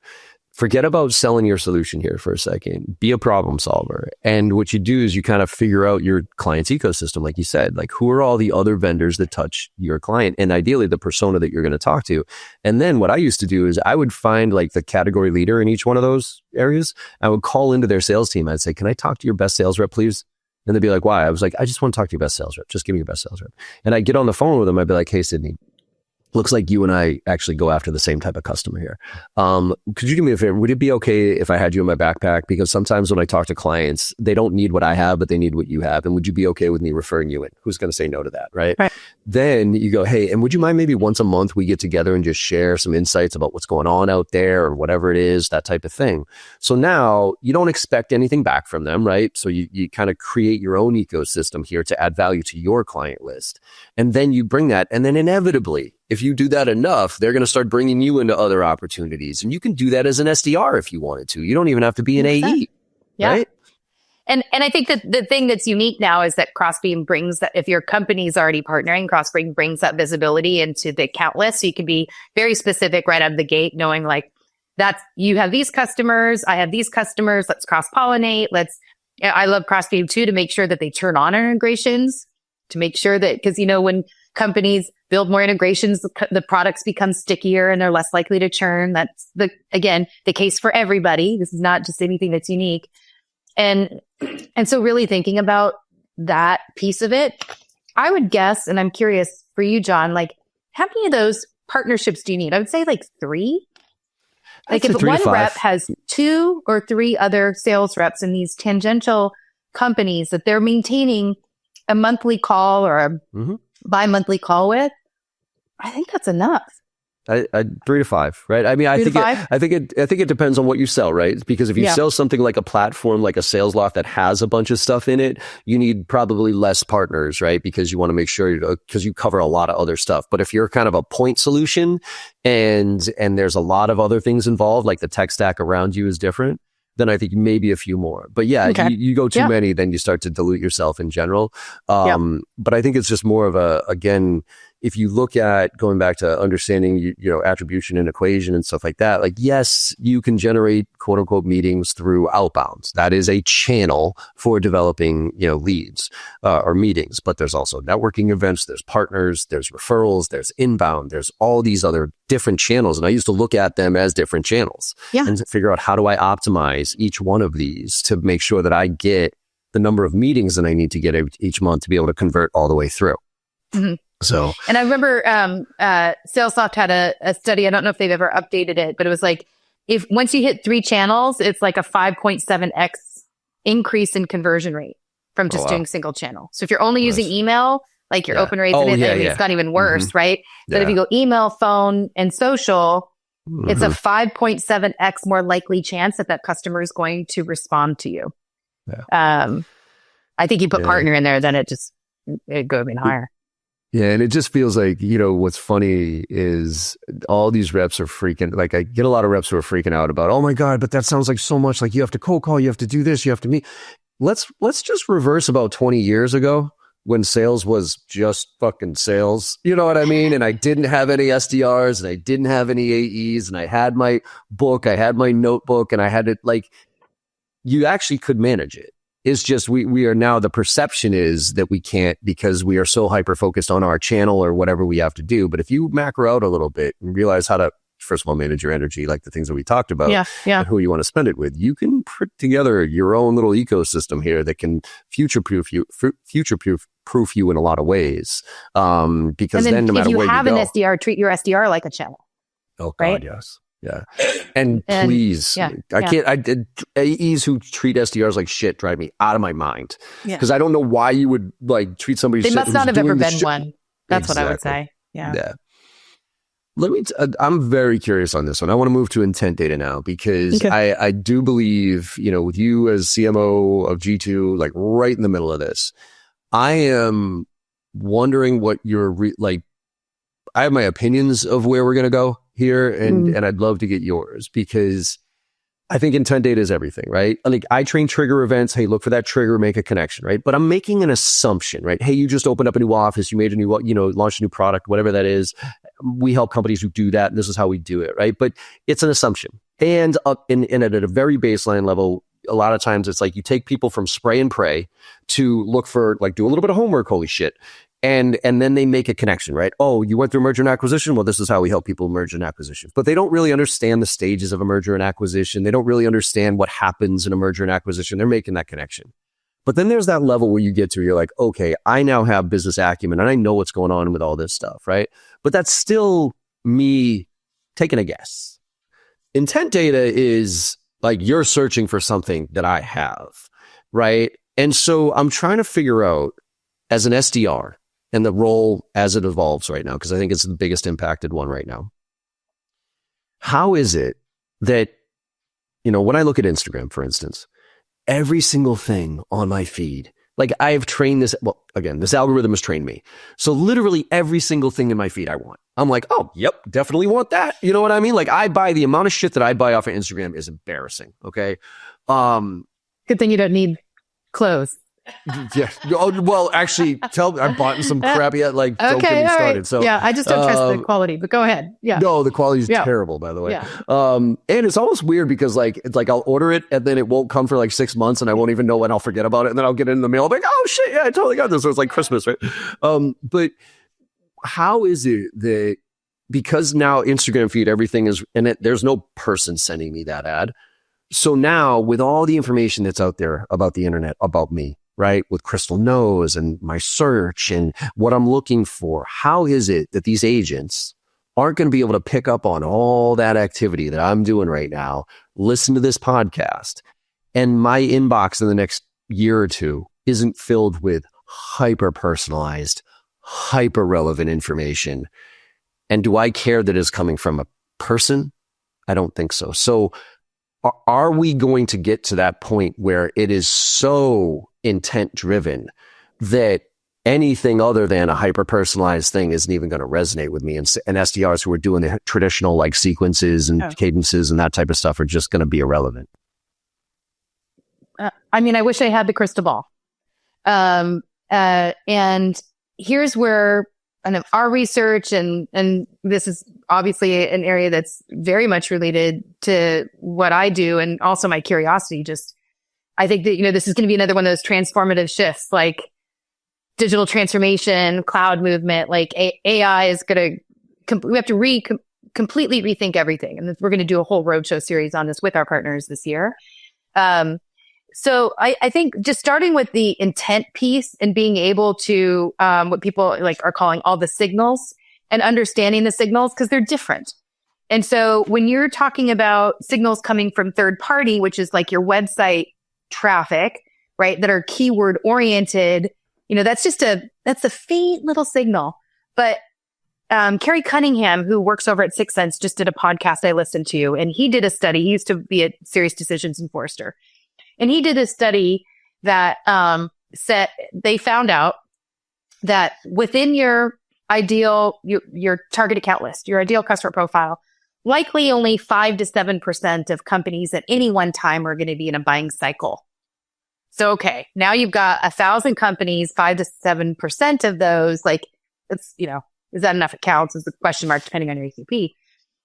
[SPEAKER 1] Forget about selling your solution here for a second. Be a problem solver. And what you do is you kind of figure out your client's ecosystem, like you said, like who are all the other vendors that touch your client and ideally the persona that you're going to talk to. And then what I used to do is I would find like the category leader in each one of those areas. I would call into their sales team. I'd say, can I talk to your best sales rep, please? And they'd be like, why? I was like, I just want to talk to your best sales rep. Just give me your best sales rep. And I'd get on the phone with them. I'd be like, hey, Sydney, looks like you and I actually go after the same type of customer here. Could you do me a favor? Would it be okay if I had you in my backpack? Because sometimes when I talk to clients, they don't need what I have, but they need what you have. And would you be okay with me referring you in? Who's going to say no to that, right? Then you go, hey, and would you mind maybe once a month we get together and just share some insights about what's going on out there or whatever it is, that type of thing. So now you don't expect anything back from them, right? So you kind of create your own ecosystem here to add value to your client list. And then you bring that, and then inevitably, if you do that enough, they're going to start bringing you into other opportunities. And you can do that as an SDR if you wanted to. You don't even have to be an 100%. AE, right?
[SPEAKER 2] And I think that the thing that's unique now is that Crossbeam brings that, if your company's already partnering, Crossbeam brings that visibility into the account list. So you can be very specific right out of the gate, knowing like that's, you have these customers, I have these customers, let's cross-pollinate. I love Crossbeam too, to make sure that they turn on our integrations, to make sure that, because when companies build more integrations, the products become stickier and they're less likely to churn. That's the case for everybody. This is not just anything that's unique. And so really thinking about that piece of it, I would guess, and I'm curious for you, John, like how many of those partnerships do you need? I would say like 3. Like if one rep has 2 or 3 other sales reps in these tangential companies that they're maintaining a monthly call or a bi-monthly call with, I think that's enough.
[SPEAKER 1] 3 to 5, right? I mean, I think it depends on what you sell, right? Because if you sell something like a platform, like a SalesLoft that has a bunch of stuff in it, you need probably less partners, right? Because you want to make sure, because you cover a lot of other stuff. But if you're kind of a point solution and there's a lot of other things involved, like the tech stack around you is different, then I think maybe a few more. But you go too many, then you start to dilute yourself in general. But I think it's just more of again, if you look at going back to understanding, attribution and equation and stuff like that, like, yes, you can generate quote unquote meetings through outbounds. That is a channel for developing, leads or meetings, but there's also networking events, there's partners, there's referrals, there's inbound, there's all these other different channels. And I used to look at them as different channels and figure out how do I optimize each one of these to make sure that I get the number of meetings that I need to get each month to be able to convert all the way through. Mm-hmm. So,
[SPEAKER 2] and I remember SalesLoft had a study. I don't know if they've ever updated it, but it was like once you hit 3 channels, it's like a 5.7x increase in conversion rate. from just doing single channel. So if you're only using email, like your open rates, it's not even worse, right? But if you go email, phone, and social, it's a 5.7x more likely chance that that customer is going to respond to you. I think you put partner in there, then it'd go even higher.
[SPEAKER 1] Yeah, and it just feels like, what's funny is all these reps are freaking, like I get a lot of reps who are freaking out about, oh my God, but that sounds like so much like you have to cold call, you have to do this, you have to meet. Let's just reverse about 20 years ago when sales was just fucking sales. You know what I mean? And I didn't have any SDRs and I didn't have any AEs and I had my book, I had my notebook, and I had it, like, you actually could manage it. It's just we are now, the perception is that we can't because we are so hyper-focused on our channel or whatever we have to do. But if you macro out a little bit and realize how to, first of all, manage your energy, like the things that we talked about, and who you want to spend it with, you can put together your own little ecosystem here that can future-proof you in a lot of ways. Because then no matter where you go. If you have an
[SPEAKER 2] SDR, treat your SDR like a channel.
[SPEAKER 1] Oh, God, right? Yes. Yeah. And please, AEs who treat SDRs like shit drive me out of my mind. Because I don't know why you would like treat somebody.
[SPEAKER 2] They must not have ever been one. That's what I would say. Yeah.
[SPEAKER 1] I'm very curious on this one. I want to move to intent data now because I do believe, with you as CMO of G2, like right in the middle of this, I am wondering what your I have my opinions of where we're going to go here, and I'd love to get yours because I think intent data is everything, right? Like I train trigger events. Hey, look for that trigger, make a connection, right? But I'm making an assumption, right? Hey, you just opened up a new office, you made a new, launched a new product, whatever that is. We help companies who do that, and this is how we do it, right? But it's an assumption, and at a very baseline level, a lot of times it's like you take people from spray and pray to look for, like, do a little bit of homework, holy shit. And then they make a connection, right? Oh, you went through merger and acquisition? Well, this is how we help people merge and acquisition. But they don't really understand the stages of a merger and acquisition. They don't really understand what happens in a merger and acquisition. They're making that connection. But then there's that level where you get to, you're like, okay, I now have business acumen and I know what's going on with all this stuff, right? But that's still me taking a guess. Intent data is like you're searching for something that I have, right? And so I'm trying to figure out, as an SDR, and the role as it evolves right now, because I think it's the biggest impacted one right now. How is it that, when I look at Instagram, for instance, every single thing on my feed, like I've trained this, well, again, this algorithm has trained me. So literally every single thing in my feed I want. I'm like, oh, yep, definitely want that. You know what I mean? Like the amount of shit that I buy off of Instagram is embarrassing. Okay.
[SPEAKER 2] Good thing you don't need clothes.
[SPEAKER 1] Yeah. Oh, well, actually, I bought some crappy, don't get me started. Right. So
[SPEAKER 2] I just don't trust the quality, but go ahead. Yeah.
[SPEAKER 1] No, the quality is terrible, by the way. Yeah. And it's almost weird because it's like I'll order it and then it won't come for like 6 months and I won't even know when, I'll forget about it. And then I'll get it in the mail. I'm like, oh shit, yeah, I totally got this. So it's like Christmas, right? But how is it that, because now Instagram feed, everything is in it, there's no person sending me that ad. So now with all the information that's out there about the internet, about me, right? With Crystal Knows and my search and what I'm looking for. How is it that these agents aren't going to be able to pick up on all that activity that I'm doing right now, listen to this podcast, and my inbox in the next year or two isn't filled with hyper-personalized, hyper-relevant information? And do I care that it's coming from a person? I don't think so. So are we going to get to that point where it is so intent driven that anything other than a hyper personalized thing isn't even going to resonate with me, and SDRs who are doing the traditional like sequences and cadences and that type of stuff are just going to be irrelevant?
[SPEAKER 2] I mean, I wish I had the crystal ball. And here's where kind of our research and this is obviously an area that's very much related to what I do and also my curiosity. Just, I think that, this is going to be another one of those transformative shifts, like digital transformation, cloud movement, like AI is going to, we have to completely rethink everything. And we're going to do a whole roadshow series on this with our partners this year. So I think just starting with the intent piece and being able to, what people are calling all the signals and understanding the signals because they're different. And so when you're talking about signals coming from third party, which is like your website traffic, right, that are keyword oriented, that's a faint little signal. But Kerry Cunningham, who works over at Sixth Sense, just did a podcast I listened to, and he did a study. He used to be at Serious Decisions in Forrester. And he did a study that said they found out that within your ideal, your target account list, your ideal customer profile, likely only 5 to 7% of companies at any one time are going to be in a buying cycle. So, okay, now you've got 1,000 companies, 5 to 7% of those, like, it's, is that enough accounts is the question mark, depending on your ACP,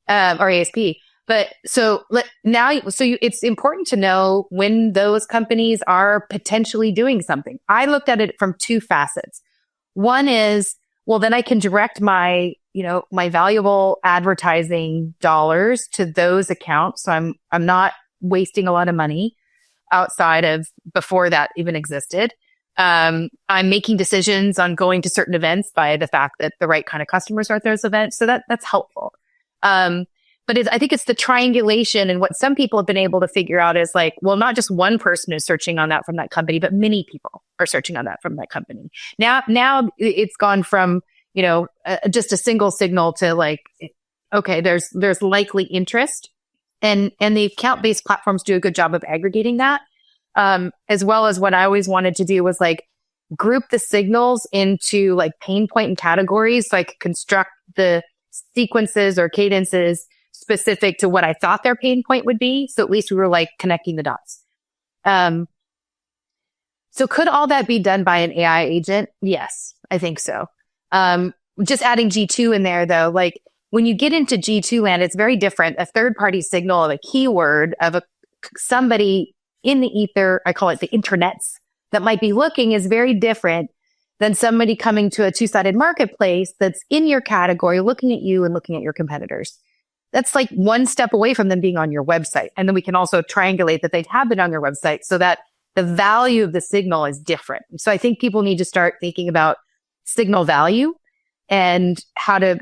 [SPEAKER 2] or ASP. But so it's important to know when those companies are potentially doing something. I looked at it from two facets. One is, well, then I can direct my valuable advertising dollars to those accounts. So I'm not wasting a lot of money outside of before that even existed. I'm making decisions on going to certain events by the fact that the right kind of customers are at those events. So that's helpful. But I think it's the triangulation, and what some people have been able to figure out is like, well, not just one person is searching on that from that company, but many people are searching on that from that company. Now it's gone from, just a single signal to like, okay, there's likely interest, and the account-based platforms do a good job of aggregating that. As well as what I always wanted to do was like group the signals into like pain point and categories, so I could construct the sequences or cadences specific to what I thought their pain point would be. So at least we were like connecting the dots. So could all that be done by an AI agent? Yes, I think so. Just adding G2 in there though, like when you get into G2 land, it's very different. A third party signal of a keyword of somebody in the ether, I call it the internets, that might be looking is very different than somebody coming to a two-sided marketplace that's in your category, looking at you and looking at your competitors. That's like one step away from them being on your website. And then we can also triangulate that they have been on your website so that the value of the signal is different. So I think people need to start thinking about signal value and how to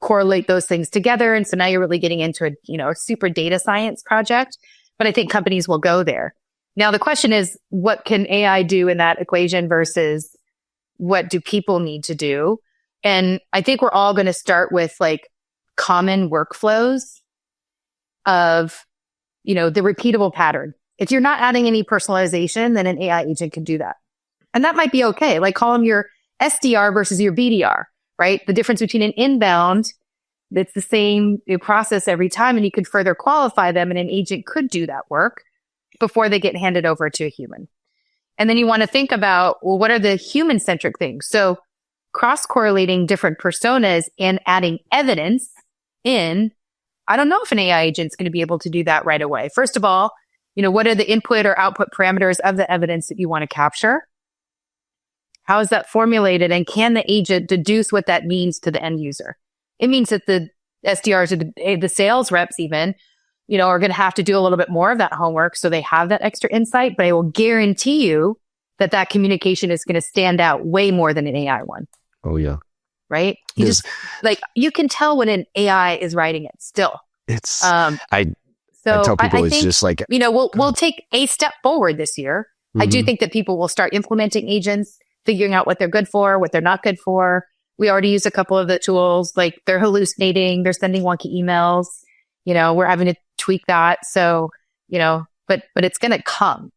[SPEAKER 2] correlate those things together. And so now you're really getting into a super data science project. But I think companies will go there. Now, the question is, what can AI do in that equation versus what do people need to do? And I think we're all going to start with like common workflows of, the repeatable pattern. If you're not adding any personalization, then an AI agent can do that. And that might be okay. Like call them your SDR versus your BDR, right? The difference between an inbound, it's the same process every time, and you could further qualify them, and an agent could do that work before they get handed over to a human. And then you want to think about, well, what are the human-centric things? So cross-correlating different personas and adding evidence in, I don't know if an AI agent's going to be able to do that right away. First of all, what are the input or output parameters of the evidence that you want to capture? How is that formulated? And can the agent deduce what that means to the end user? It means that the SDRs or the sales reps even, are going to have to do a little bit more of that homework so they have that extra insight. But I will guarantee you that communication is going to stand out way more than an AI one.
[SPEAKER 1] Oh, yeah.
[SPEAKER 2] Right? You can tell when an AI is writing it still.
[SPEAKER 1] It's, I tell people it's just like,
[SPEAKER 2] we'll take a step forward this year. Mm-hmm. I do think that people will start implementing agents, figuring out what they're good for, what they're not good for. We already use a couple of the tools, like they're hallucinating, they're sending wonky emails, we're having to tweak that. So, but it's going to come.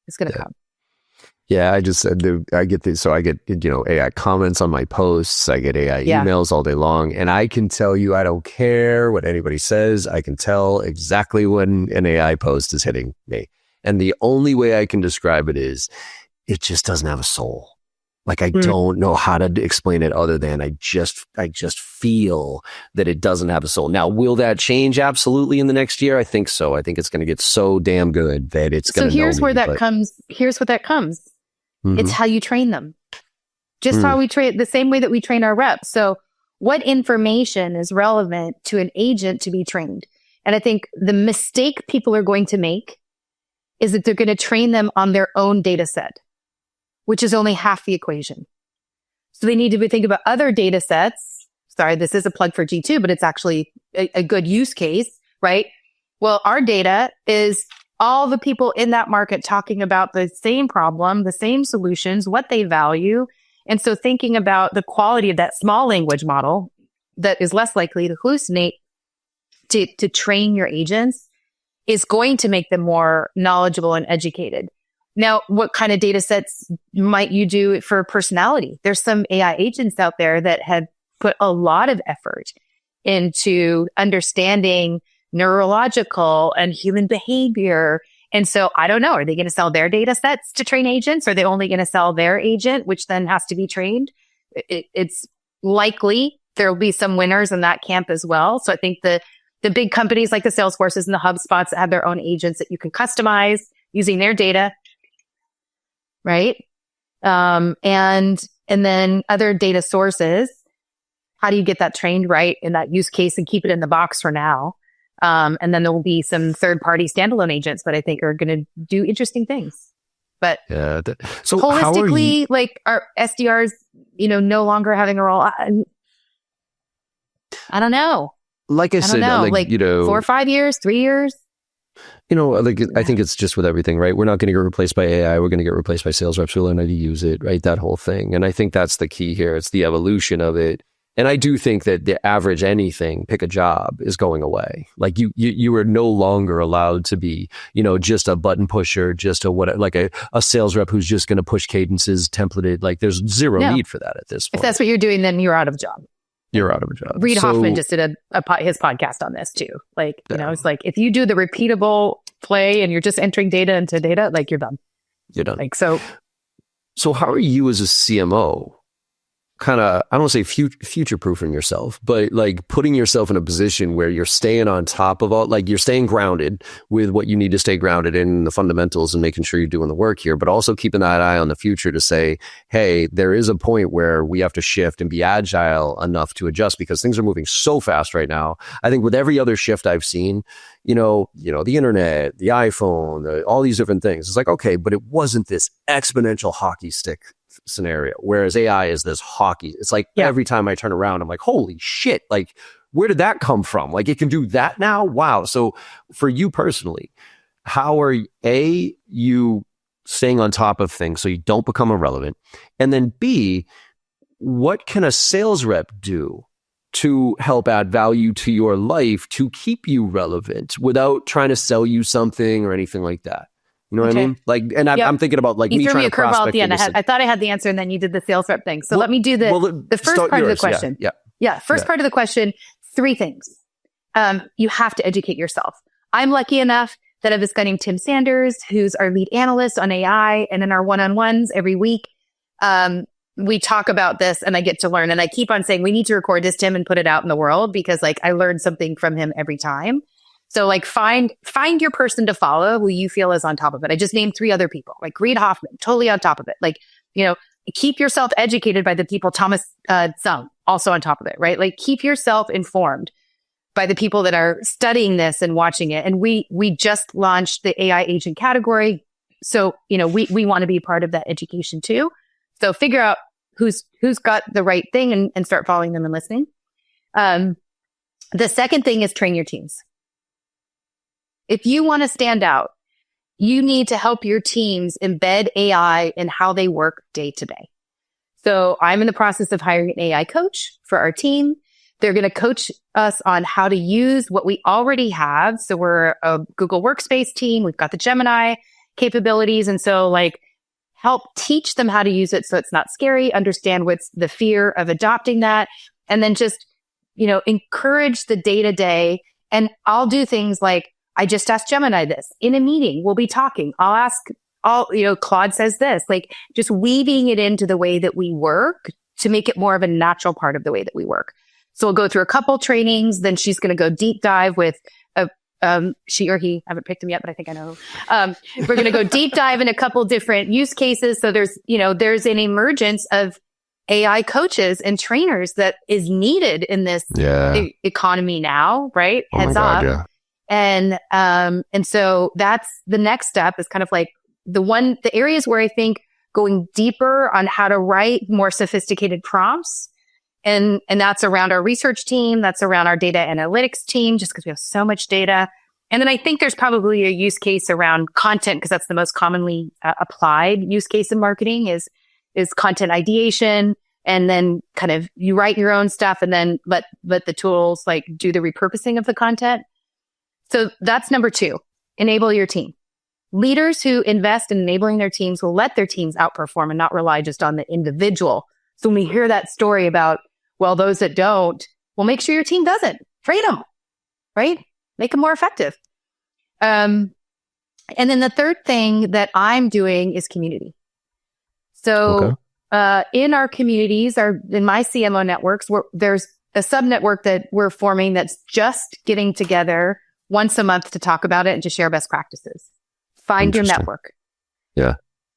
[SPEAKER 2] It's going to come.
[SPEAKER 1] Yeah. I just said, I get this. So I get, AI comments on my posts. I get AI emails all day long. And I can tell you, I don't care what anybody says. I can tell exactly when an AI post is hitting me. And the only way I can describe it is it just doesn't have a soul. Like, I don't know how to explain it other than I just feel that it doesn't have a soul. Now, will that change? Absolutely in the next year? I think so. I think it's going to get so damn good that it's going to know me.
[SPEAKER 2] So here's where that comes. Mm-hmm. It's how you train them. Just how we train, the same way that we train our reps. So what information is relevant to an agent to be trained? And I think the mistake people are going to make is that they're going to train them on their own data set, which is only half the equation. So they need to think about other data sets. Sorry, this is a plug for G2, but it's actually a good use case, right? Well, our data is all the people in that market talking about the same problem, the same solutions, what they value. And so thinking about the quality of that small language model that is less likely to hallucinate to train your agents is going to make them more knowledgeable and educated. Now, what kind of data sets might you do for personality? There's some AI agents out there that have put a lot of effort into understanding neurological and human behavior. And so I don't know, are they going to sell their data sets to train agents? Or are they only going to sell their agent, which then has to be trained? It's likely there will be some winners in that camp as well. So I think the big companies like the Salesforces and the HubSpots that have their own agents that you can customize using their data, right? And then other data sources. How do you get that trained right in that use case and keep it in the box for now? And then there will be some third-party standalone agents that I think are going to do interesting things. But
[SPEAKER 1] so
[SPEAKER 2] holistically, like our SDRs, no longer having a role. I don't know.
[SPEAKER 1] Like I said,
[SPEAKER 2] like 4 or 5 years, 3 years.
[SPEAKER 1] I think it's just with everything, right? We're not going to get replaced by AI. We're going to get replaced by sales reps who learn how to use it, right? That whole thing. And I think that's the key here. It's the evolution of it. And I do think that the average anything, pick a job, is going away. Like you are no longer allowed to be, just a button pusher, just a sales rep who's just going to push cadences, templated. Like there's zero need for that at this point.
[SPEAKER 2] If that's what you're doing, then you're out of a job.
[SPEAKER 1] You're out of a job.
[SPEAKER 2] Reid Hoffman just did his podcast on this too. Like, it's like, if you do the repeatable play and you're just entering data into data, like you're done.
[SPEAKER 1] You're done.
[SPEAKER 2] Like, so
[SPEAKER 1] how are you as a CMO kind of, I don't want to say future-proofing yourself, but like putting yourself in a position where you're staying on top of all, like you're staying grounded with what you need to stay grounded in, the fundamentals, and making sure you're doing the work here, but also keeping that eye on the future to say, hey, there is a point where we have to shift and be agile enough to adjust because things are moving so fast right now. I think with every other shift I've seen, the internet, the iPhone, all these different things, it's like, okay, but it wasn't this exponential hockey stick scenario, whereas AI is this hockey. It's like every time I turn around, I'm like, holy shit, like where did that come from? Like it can do that now? Wow. So for you personally, how are you staying on top of things so you don't become irrelevant? And then B, what can a sales rep do to help add value to your life to keep you relevant without trying to sell you something or anything like that? You know what I mean? Like, and I'm thinking about like
[SPEAKER 2] you
[SPEAKER 1] me
[SPEAKER 2] threw
[SPEAKER 1] trying
[SPEAKER 2] me a
[SPEAKER 1] to
[SPEAKER 2] curveball
[SPEAKER 1] prospect.
[SPEAKER 2] At the end. I thought I had the answer, and then you did the sales rep thing. So let me do the first part of the question. First part of the question. 3 things. You have to educate yourself. I'm lucky enough that I have this guy named Tim Sanders, who's our lead analyst on AI, and in our one-on-ones every week, we talk about this, and I get to learn. And I keep on saying we need to record this, Tim, and put it out in the world because like I learn something from him every time. So like find your person to follow who you feel is on top of it. I just named 3 other people, like Reid Hoffman, totally on top of it. Like, keep yourself educated by the people, Thomas Sung, also on top of it, right? Like keep yourself informed by the people that are studying this and watching it. And we just launched the AI agent category. So, we want to be part of that education too. So figure out who's got the right thing and start following them and listening. The second thing is train your teams. If you want to stand out, you need to help your teams embed AI in how they work day to day. So I'm in the process of hiring an AI coach for our team. They're going to coach us on how to use what we already have. So we're a Google Workspace team. We've got the Gemini capabilities. And so like help teach them how to use it so it's not scary, understand what's the fear of adopting that, and then just, encourage the day-to-day. And I'll do things like, I just asked Gemini this in a meeting. We'll be talking. I'll ask Claude says this, like just weaving it into the way that we work to make it more of a natural part of the way that we work. So we'll go through a couple trainings. Then she's going to go deep dive with she or he, I haven't picked him yet, but I think I know. We're going to go deep dive in a couple different use cases. So there's an emergence of AI coaches and trainers that is needed in this economy now, right? Heads up. Yeah. And so that's the next step is kind of like the areas where I think going deeper on how to write more sophisticated prompts. And that's around our research team. That's around our data analytics team, just because we have so much data. And then I think there's probably a use case around content, because that's the most commonly applied use case in marketing is content ideation. And then kind of you write your own stuff and then let the tools like do the repurposing of the content. So that's number 2, enable your team. Leaders who invest in enabling their teams will let their teams outperform and not rely just on the individual. So when we hear that story about, well, those that don't, well, make sure your team does it. Train them, right? Make them more effective. And then the third thing that I'm doing is community. So in our communities, in my CMO networks, there's a sub-network that we're forming that's just getting together once a month to talk about it and to share best practices. Find your network.
[SPEAKER 1] Yeah.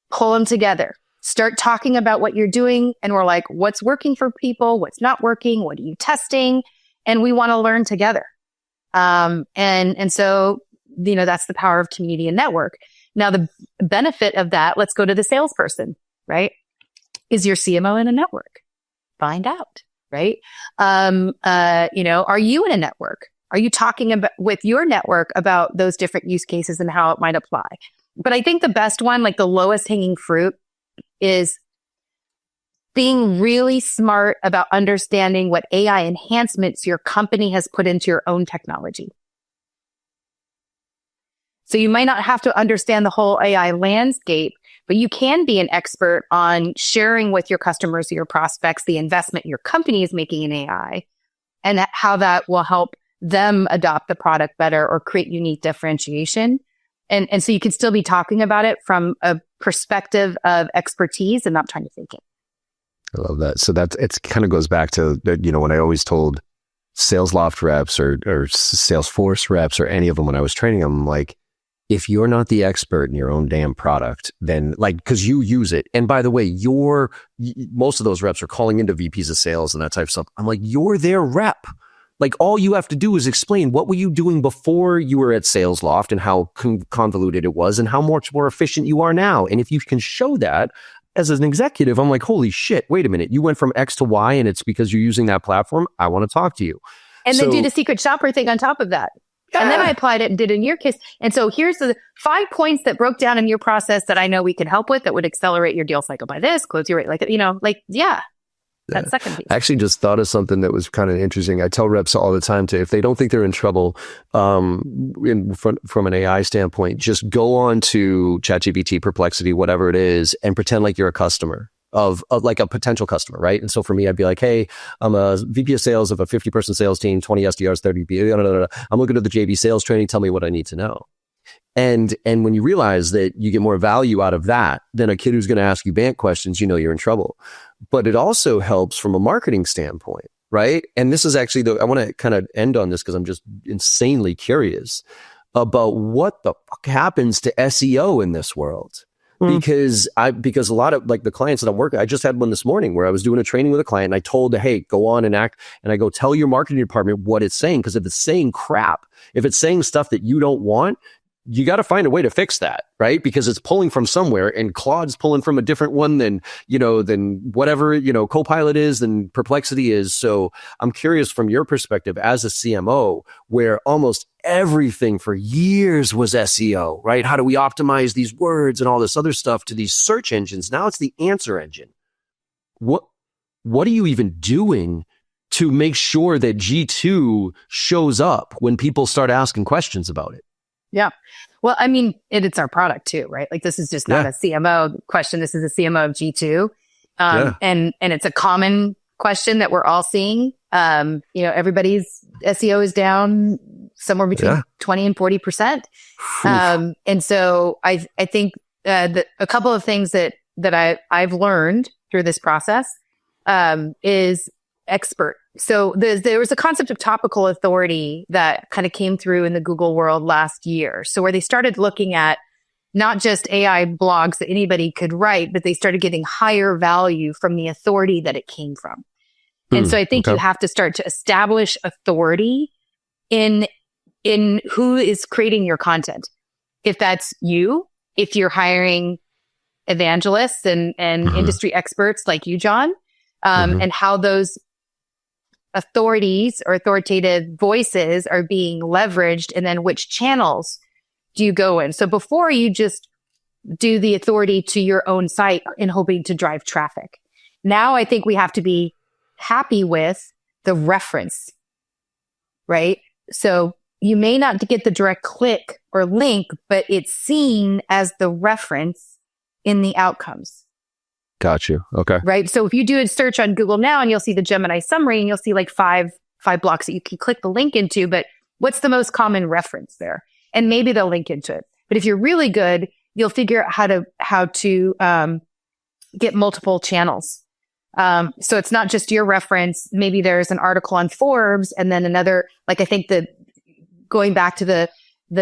[SPEAKER 1] Pull
[SPEAKER 2] them together. Start talking about what you're doing. And we're like, what's working for people? What's not working? What are you testing? And we want to learn together. And so, that's the power of community and network. Now, the benefit of that, let's go to the salesperson, right? Is your CMO in a network? Find out, right? Are you in a network? Are you talking about with your network about those different use cases and how it might apply? But I think the best one, like the lowest hanging fruit, is being really smart about understanding what AI enhancements your company has put into your own technology. So you might not have to understand the whole AI landscape, but you can be an expert on sharing with your customers or your prospects the investment your company is making in AI and how that will help them adopt the product better or create unique differentiation. And so you can still be talking about it from a perspective of expertise and not trying to think it.
[SPEAKER 1] I love that. So it kind of goes back to, when I always told Salesloft reps or Salesforce reps or any of them when I was training them, like, if you're not the expert in your own damn product, then because you use it. And by the way, most of those reps are calling into VPs of sales and that type of stuff. I'm like, you're their rep. Like, all you have to do is explain what were you doing before you were at Salesloft and how convoluted it was and how much more efficient you are now. And if you can show that as an executive, I'm like, holy shit, wait a minute. You went from X to Y and it's because you're using that platform. I want to talk to you.
[SPEAKER 2] And then do the secret shopper thing on top of that. Yeah. And then I applied it and did it in your case. And so here's the 5 points that broke down in your process that I know we can help with that would accelerate your deal cycle by this, close your rate, that second piece.
[SPEAKER 1] I actually just thought of something that was kind of interesting. I tell reps all the time if they don't think they're in trouble from an AI standpoint, just go on to ChatGPT, Perplexity, whatever it is, and pretend like you're a customer of like a potential customer, right? And so for me, I'd be like, hey, I'm a VP of sales of a 50-person sales team, 20 SDRs, 30 B. I'm looking at the JV sales training. Tell me what I need to know. And when you realize that you get more value out of that than a kid who's going to ask you BANT questions, you're in trouble. But it also helps from a marketing standpoint, right? And this is actually I want to kind of end on this because I'm just insanely curious about what the fuck happens to SEO in this world. Because a lot of like the clients that I'm working, I just had one this morning where I was doing a training with a client and I told, hey, go on and act. And I go, tell your marketing department what it's saying. Because if it's saying crap, if it's saying stuff that you don't want, you got to find a way to fix that, right? Because it's pulling from somewhere and Claude's pulling from a different one than whatever, Copilot is, than Perplexity is. So I'm curious from your perspective as a CMO, where almost everything for years was SEO, right? How do we optimize these words and all this other stuff to these search engines? Now it's the answer engine. What are you even doing to make sure that G2 shows up when people start asking questions about it?
[SPEAKER 2] Yeah. Well, I mean, it's our product too, right? Like this is just not a CMO question. This is a CMO of G2. And it's a common question that we're all seeing. Everybody's SEO is down somewhere between 20 and 40%. And so I think that a couple of things that I've learned through this process is expert. So there was a concept of topical authority that kind of came through in the Google world last year. So where they started looking at not just AI blogs that anybody could write, but they started getting higher value from the authority that it came from. And so I think you have to start to establish authority in who is creating your content. If that's you, if you're hiring evangelists and industry experts like you, John, and how those authorities or authoritative voices are being leveraged, and then which channels do you go in? So before you just do the authority to your own site in hoping to drive traffic. Now I think we have to be happy with the reference, right? So you may not get the direct click or link, but it's seen as the reference in the outcomes.
[SPEAKER 1] Got you. Okay.
[SPEAKER 2] Right. So if you do a search on Google now and you'll see the Gemini summary and you'll see like five blocks that you can click the link into, but what's the most common reference there? And maybe they'll link into it. But if you're really good, you'll figure out how to get multiple channels. So it's not just your reference. Maybe there's an article on Forbes and then another, like I think going back to the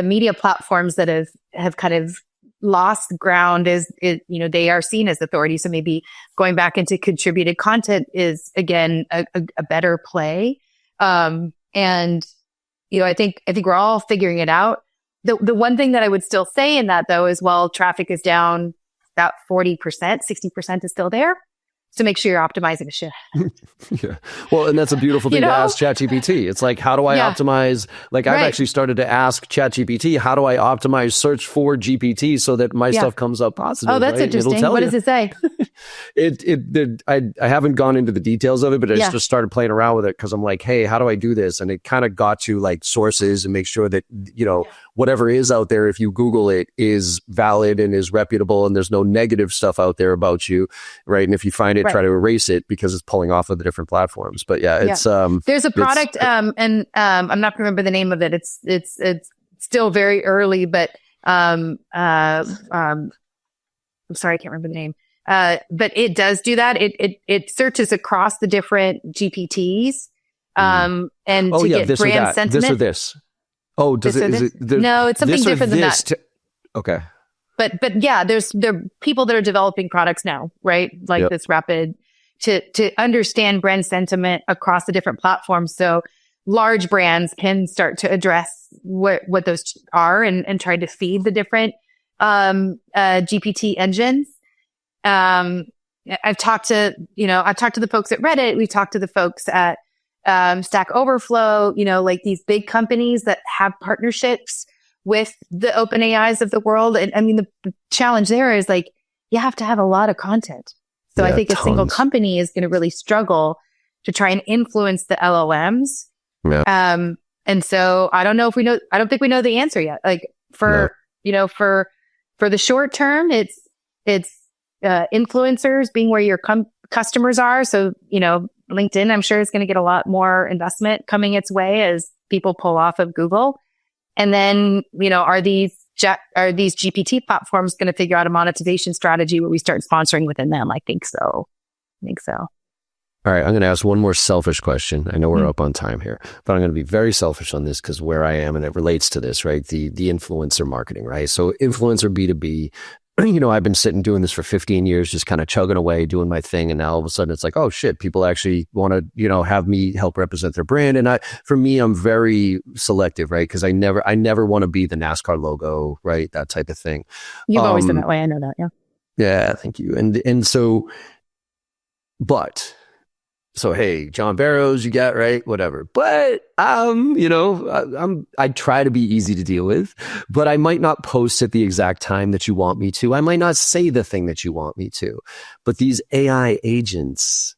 [SPEAKER 2] media platforms that have kind of lost ground they are seen as authority. So maybe going back into contributed content is again a better play. And I think we're all figuring it out. The one thing that I would still say in that though is, well, traffic is down about 40%, 60% is still there. So make sure you're optimizing the shit.
[SPEAKER 1] Yeah. Well, and that's a beautiful thing to ask ChatGPT. It's like, how do I optimize? Like I've actually started to ask ChatGPT, how do I optimize search for GPT so that my stuff comes up positive?
[SPEAKER 2] Oh, that's interesting. What does it say?
[SPEAKER 1] I haven't gone into the details of it, but I just started playing around with it because I'm like, hey, how do I do this? And it kind of got to like sources and make sure that, whatever is out there, if you Google it, is valid and is reputable and there's no negative stuff out there about you, right? And if you find it, try to erase it because it's pulling off of the different platforms. But it's
[SPEAKER 2] there's a product and I'm not going to remember the name of it. It's still very early, but I'm sorry, I can't remember the name. But it does do that. It searches across the different GPTs and to get brand sentiment.
[SPEAKER 1] This or this. Oh, is it?
[SPEAKER 2] No, it's something different than that.
[SPEAKER 1] Okay.
[SPEAKER 2] But yeah, there are people that are developing products now, right? Like this rapid to understand brand sentiment across the different platforms. So large brands can start to address what those are and try to feed the different GPT engines. I've talked to the folks at Reddit. We've talked to the folks at Stack Overflow, like these big companies that have partnerships with the open AIs of the world. And I mean, the challenge there is like, you have to have a lot of content. So I think a single company is going to really struggle to try and influence the LLMs. Yeah. And so I don't think we know the answer yet. Like for the short term, it's influencers being where your customers are. So, LinkedIn, I'm sure is going to get a lot more investment coming its way as people pull off of Google. And then, are these GPT platforms going to figure out a monetization strategy where we start sponsoring within them? I think so. All
[SPEAKER 1] right. I'm going to ask one more selfish question. I know we're up on time here, but I'm going to be very selfish on this because where I am, and it relates to this, right? The influencer marketing, right? So influencer B2B, I've been sitting doing this for 15 years, just kind of chugging away, doing my thing. And now all of a sudden it's like, oh shit, people actually want to, have me help represent their brand. And for me, I'm very selective, right? Because I never want to be the NASCAR logo, right? That type of thing.
[SPEAKER 2] You've always been that way. I know that. Yeah.
[SPEAKER 1] Yeah. Thank you. So, hey, John Barrows, you got right, whatever. But, I try to be easy to deal with, but I might not post at the exact time that you want me to. I might not say the thing that you want me to. But these AI agents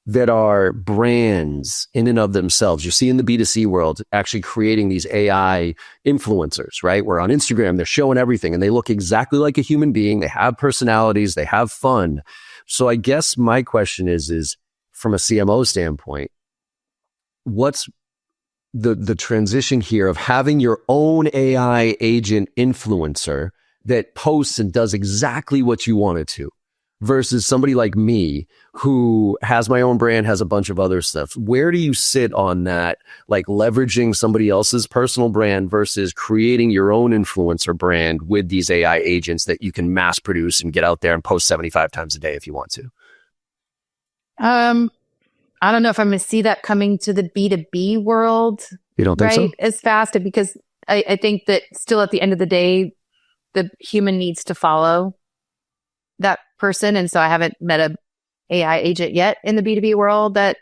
[SPEAKER 1] that are brands in and of themselves, you see in the B2C world, actually creating these AI influencers, right? Where on Instagram, they're showing everything and they look exactly like a human being. They have personalities, they have fun. So I guess my question is from a CMO standpoint, what's the transition here of having your own AI agent influencer that posts and does exactly what you want it to versus somebody like me who has my own brand, has a bunch of other stuff? Where do you sit on that? Like leveraging somebody else's personal brand versus creating your own influencer brand with these AI agents that you can mass produce and get out there and post 75 times a day if you want to?
[SPEAKER 2] I don't know if I'm going to see that coming to the B2B world.
[SPEAKER 1] You don't think so?
[SPEAKER 2] As fast, because I think that still at the end of the day, the human needs to follow that person. And so I haven't met a AI agent yet in the B2B world that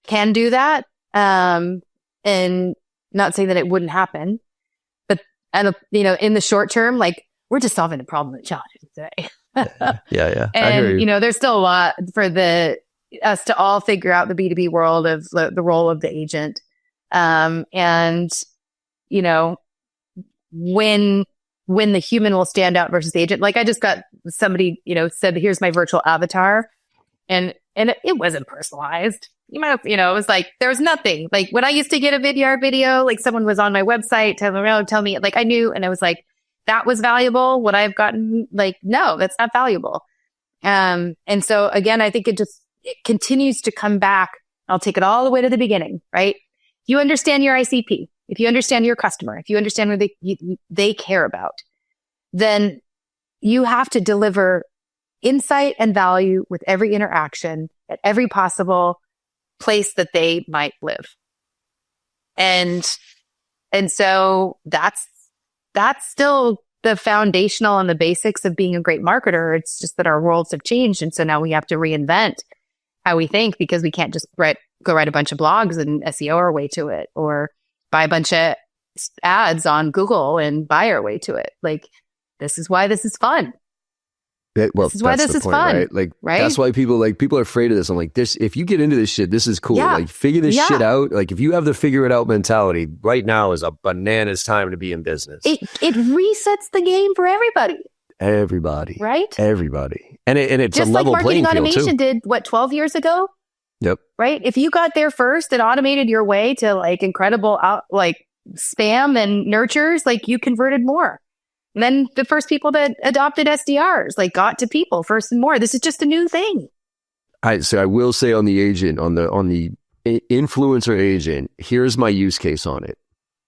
[SPEAKER 2] can do that. And not saying that it wouldn't happen, but in the short term, like we're just solving the problem that challenges today.
[SPEAKER 1] Yeah.
[SPEAKER 2] And, I hear you. There's still a lot for us to all figure out the B2B world of the role of the agent. And, when the human will stand out versus the agent. Like I just got somebody, said, here's my virtual avatar. And it wasn't personalized. You might have, it was like, there was nothing. Like when I used to get a video, like someone was on my website, tell me, like I knew, and I was like, that was valuable. Would I have gotten like, no, that's not valuable. And so again, I think it continues to come back. I'll take it all the way to the beginning, right? If you understand your ICP, if you understand your customer, if you understand what they care about, then you have to deliver insight and value with every interaction at every possible place that they might live. And so that's still the foundational and the basics of being a great marketer. It's just that our worlds have changed. And so now we have to reinvent how we think, because we can't just go write a bunch of blogs and SEO our way to it, or buy a bunch of ads on Google and buy our way to it. Like, this is why this is fun. This is why this is fun.
[SPEAKER 1] Right? Like,
[SPEAKER 2] right?
[SPEAKER 1] That's why people are afraid of this. I'm like, if you get into this shit, this is cool.
[SPEAKER 2] Yeah.
[SPEAKER 1] Like, figure this shit out. Like, if you have the figure it out mentality, right now is a bananas time to be in business.
[SPEAKER 2] It resets the game for everybody.
[SPEAKER 1] Everybody.
[SPEAKER 2] Right?
[SPEAKER 1] Everybody. And it's
[SPEAKER 2] just
[SPEAKER 1] a level
[SPEAKER 2] like
[SPEAKER 1] playing
[SPEAKER 2] marketing
[SPEAKER 1] field
[SPEAKER 2] automation
[SPEAKER 1] too.
[SPEAKER 2] did, 12 years ago?
[SPEAKER 1] Yep.
[SPEAKER 2] Right? If you got there first and automated your way to like incredible spam and nurtures, like you converted more. And then the first people that adopted SDRs, like got to people first and more. This is just a new thing.
[SPEAKER 1] So I will say on the agent, on the influencer agent, here's my use case on it.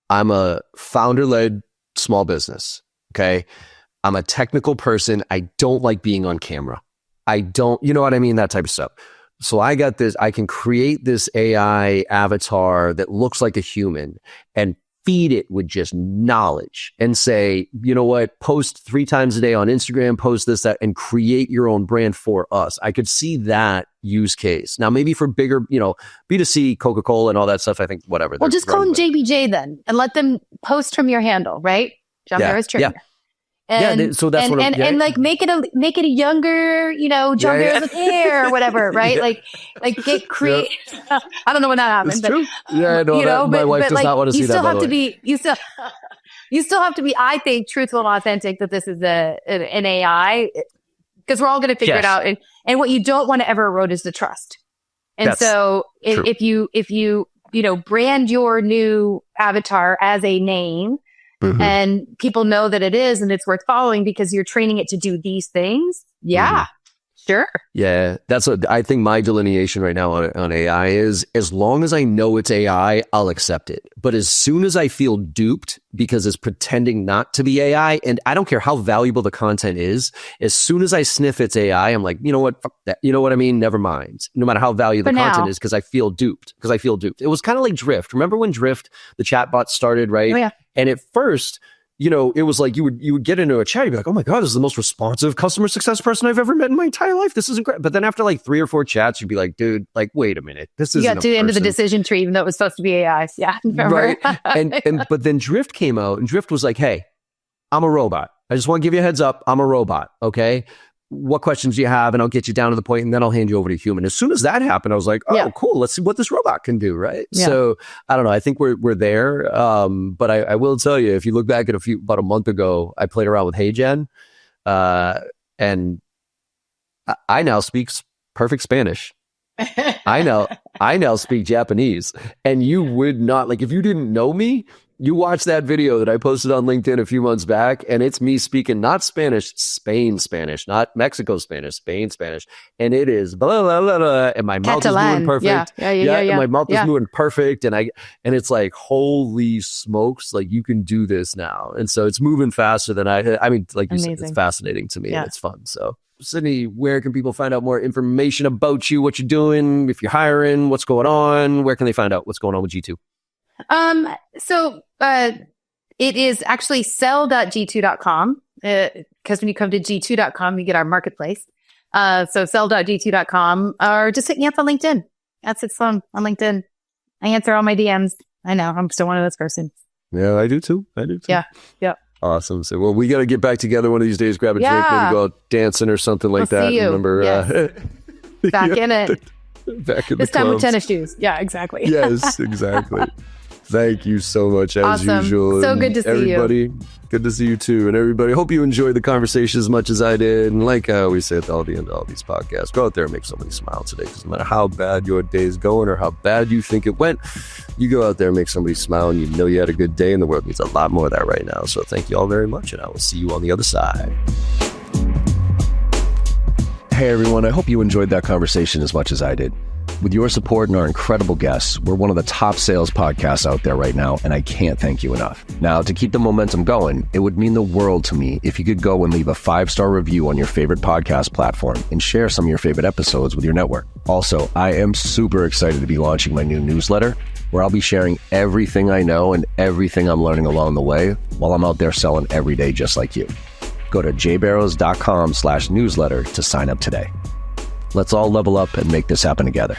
[SPEAKER 1] I'm a founder-led small business. Okay. I'm a technical person. I don't like being on camera. I don't, you know what I mean? That type of stuff. So I got this, I can create this AI avatar that looks like a human and feed it with just knowledge and say, you know what, post 3 times a day on Instagram, post this, that, and create your own brand for us. I could see that use case. Now, maybe for bigger, B2C, Coca-Cola and all that stuff, I think whatever.
[SPEAKER 2] Well, just call them JBJ then and let them post from your handle, right? John Harris Trainer.
[SPEAKER 1] Yeah.
[SPEAKER 2] And,
[SPEAKER 1] so that's
[SPEAKER 2] and like make it a younger, John Harris with hair or whatever, right? Like get create. I don't know when that happened, but
[SPEAKER 1] true. My wife does not want to see that.
[SPEAKER 2] You still have to be, I think, truthful and authentic that this is an AI, because we're all going to figure it out. And what you don't want to ever erode is the trust. And that's so if you brand your new avatar as a name. Mm-hmm. And people know that it is, and it's worth following because you're training it to do these things. Yeah, sure. Yeah,
[SPEAKER 1] that's what I think my delineation right now on AI is. As long as I know it's AI, I'll accept it. But as soon as I feel duped because it's pretending not to be AI, and I don't care how valuable the content is, as soon as I sniff it's AI, I'm like, you know what? Fuck that. You know what I mean? Never mind. No matter how valuable the content is, because I feel duped. It was kind of like Drift. Remember when Drift, the chatbot started, right?
[SPEAKER 2] Oh, yeah.
[SPEAKER 1] And at first, it was like you would get into a chat, you'd be like, oh my God, this is the most responsive customer success person I've ever met in my entire life. This is incredible. But then after like 3 or 4 chats, you'd be like, dude, like, wait a minute. This is. You got to the end of
[SPEAKER 2] the decision tree, even though it was supposed to be AI. Yeah.
[SPEAKER 1] Right. But then Drift came out, and Drift was like, hey, I'm a robot. I just want to give you a heads up. I'm a robot. Okay. What questions do you have? And I'll get you down to the point, and then I'll hand you over to a human. As soon as that happened, I was like, oh, cool. Let's see what this robot can do. Right. Yeah. So I don't know. I think we're there. But I will tell you, if you look back at about a month ago, I played around with HeyGen, and I now speak perfect Spanish. I now speak Japanese, and you would not, like, if you didn't know me, you watch that video that I posted on LinkedIn a few months back, and it's me speaking not Spanish, Spain Spanish, not Mexico Spanish, Spain Spanish. And it is blah, blah, blah, blah, and my mouth is moving perfect. Yeah. My mouth is moving perfect. And it's like, holy smokes, like you can do this now. And so it's moving faster than I mean, like you said, it's fascinating to me and it's fun. So Sydney, where can people find out more information about you, what you're doing, if you're hiring, what's going on? Where can they find out what's going on with G2?
[SPEAKER 2] So it is actually sell.g2.com, because when you come to g2.com, you get our marketplace. So sell.g2.com, or just hit me up on LinkedIn. That's Sloan on LinkedIn. I answer all my DMs. I know. I'm still one of those persons.
[SPEAKER 1] Yeah, I do too.
[SPEAKER 2] Yeah. Yeah.
[SPEAKER 1] Awesome. So, well, we got to get back together one of these days, grab a drink, maybe go out dancing or something like that.
[SPEAKER 2] See you.
[SPEAKER 1] Remember,
[SPEAKER 2] yes. Back in it.
[SPEAKER 1] Back in
[SPEAKER 2] this
[SPEAKER 1] the
[SPEAKER 2] time
[SPEAKER 1] clubs.
[SPEAKER 2] With tennis shoes. Yeah, exactly.
[SPEAKER 1] Yes, exactly. Thank you so much, as
[SPEAKER 2] awesome.
[SPEAKER 1] usual.
[SPEAKER 2] So good to see
[SPEAKER 1] everybody, good to see you too. And everybody, hope you enjoyed the conversation as much as I did. And like I always say at the end of all these podcasts, go out there and make somebody smile today. Because no matter how bad your day is going or how bad you think it went, you go out there and make somebody smile and you know you had a good day. And the world needs a lot more of that right now. So thank you all very much. And I will see you on the other side. Hey everyone, I hope you enjoyed that conversation as much as I did. With your support and our incredible guests, we're one of the top sales podcasts out there right now, and I can't thank you enough. Now, to keep the momentum going, it would mean the world to me if you could go and leave a 5-star review on your favorite podcast platform and share some of your favorite episodes with your network. Also, I am super excited to be launching my new newsletter, where I'll be sharing everything I know and everything I'm learning along the way while I'm out there selling every day just like you. Go to jbarrows.com/newsletter to sign up today. Let's all level up and make this happen together.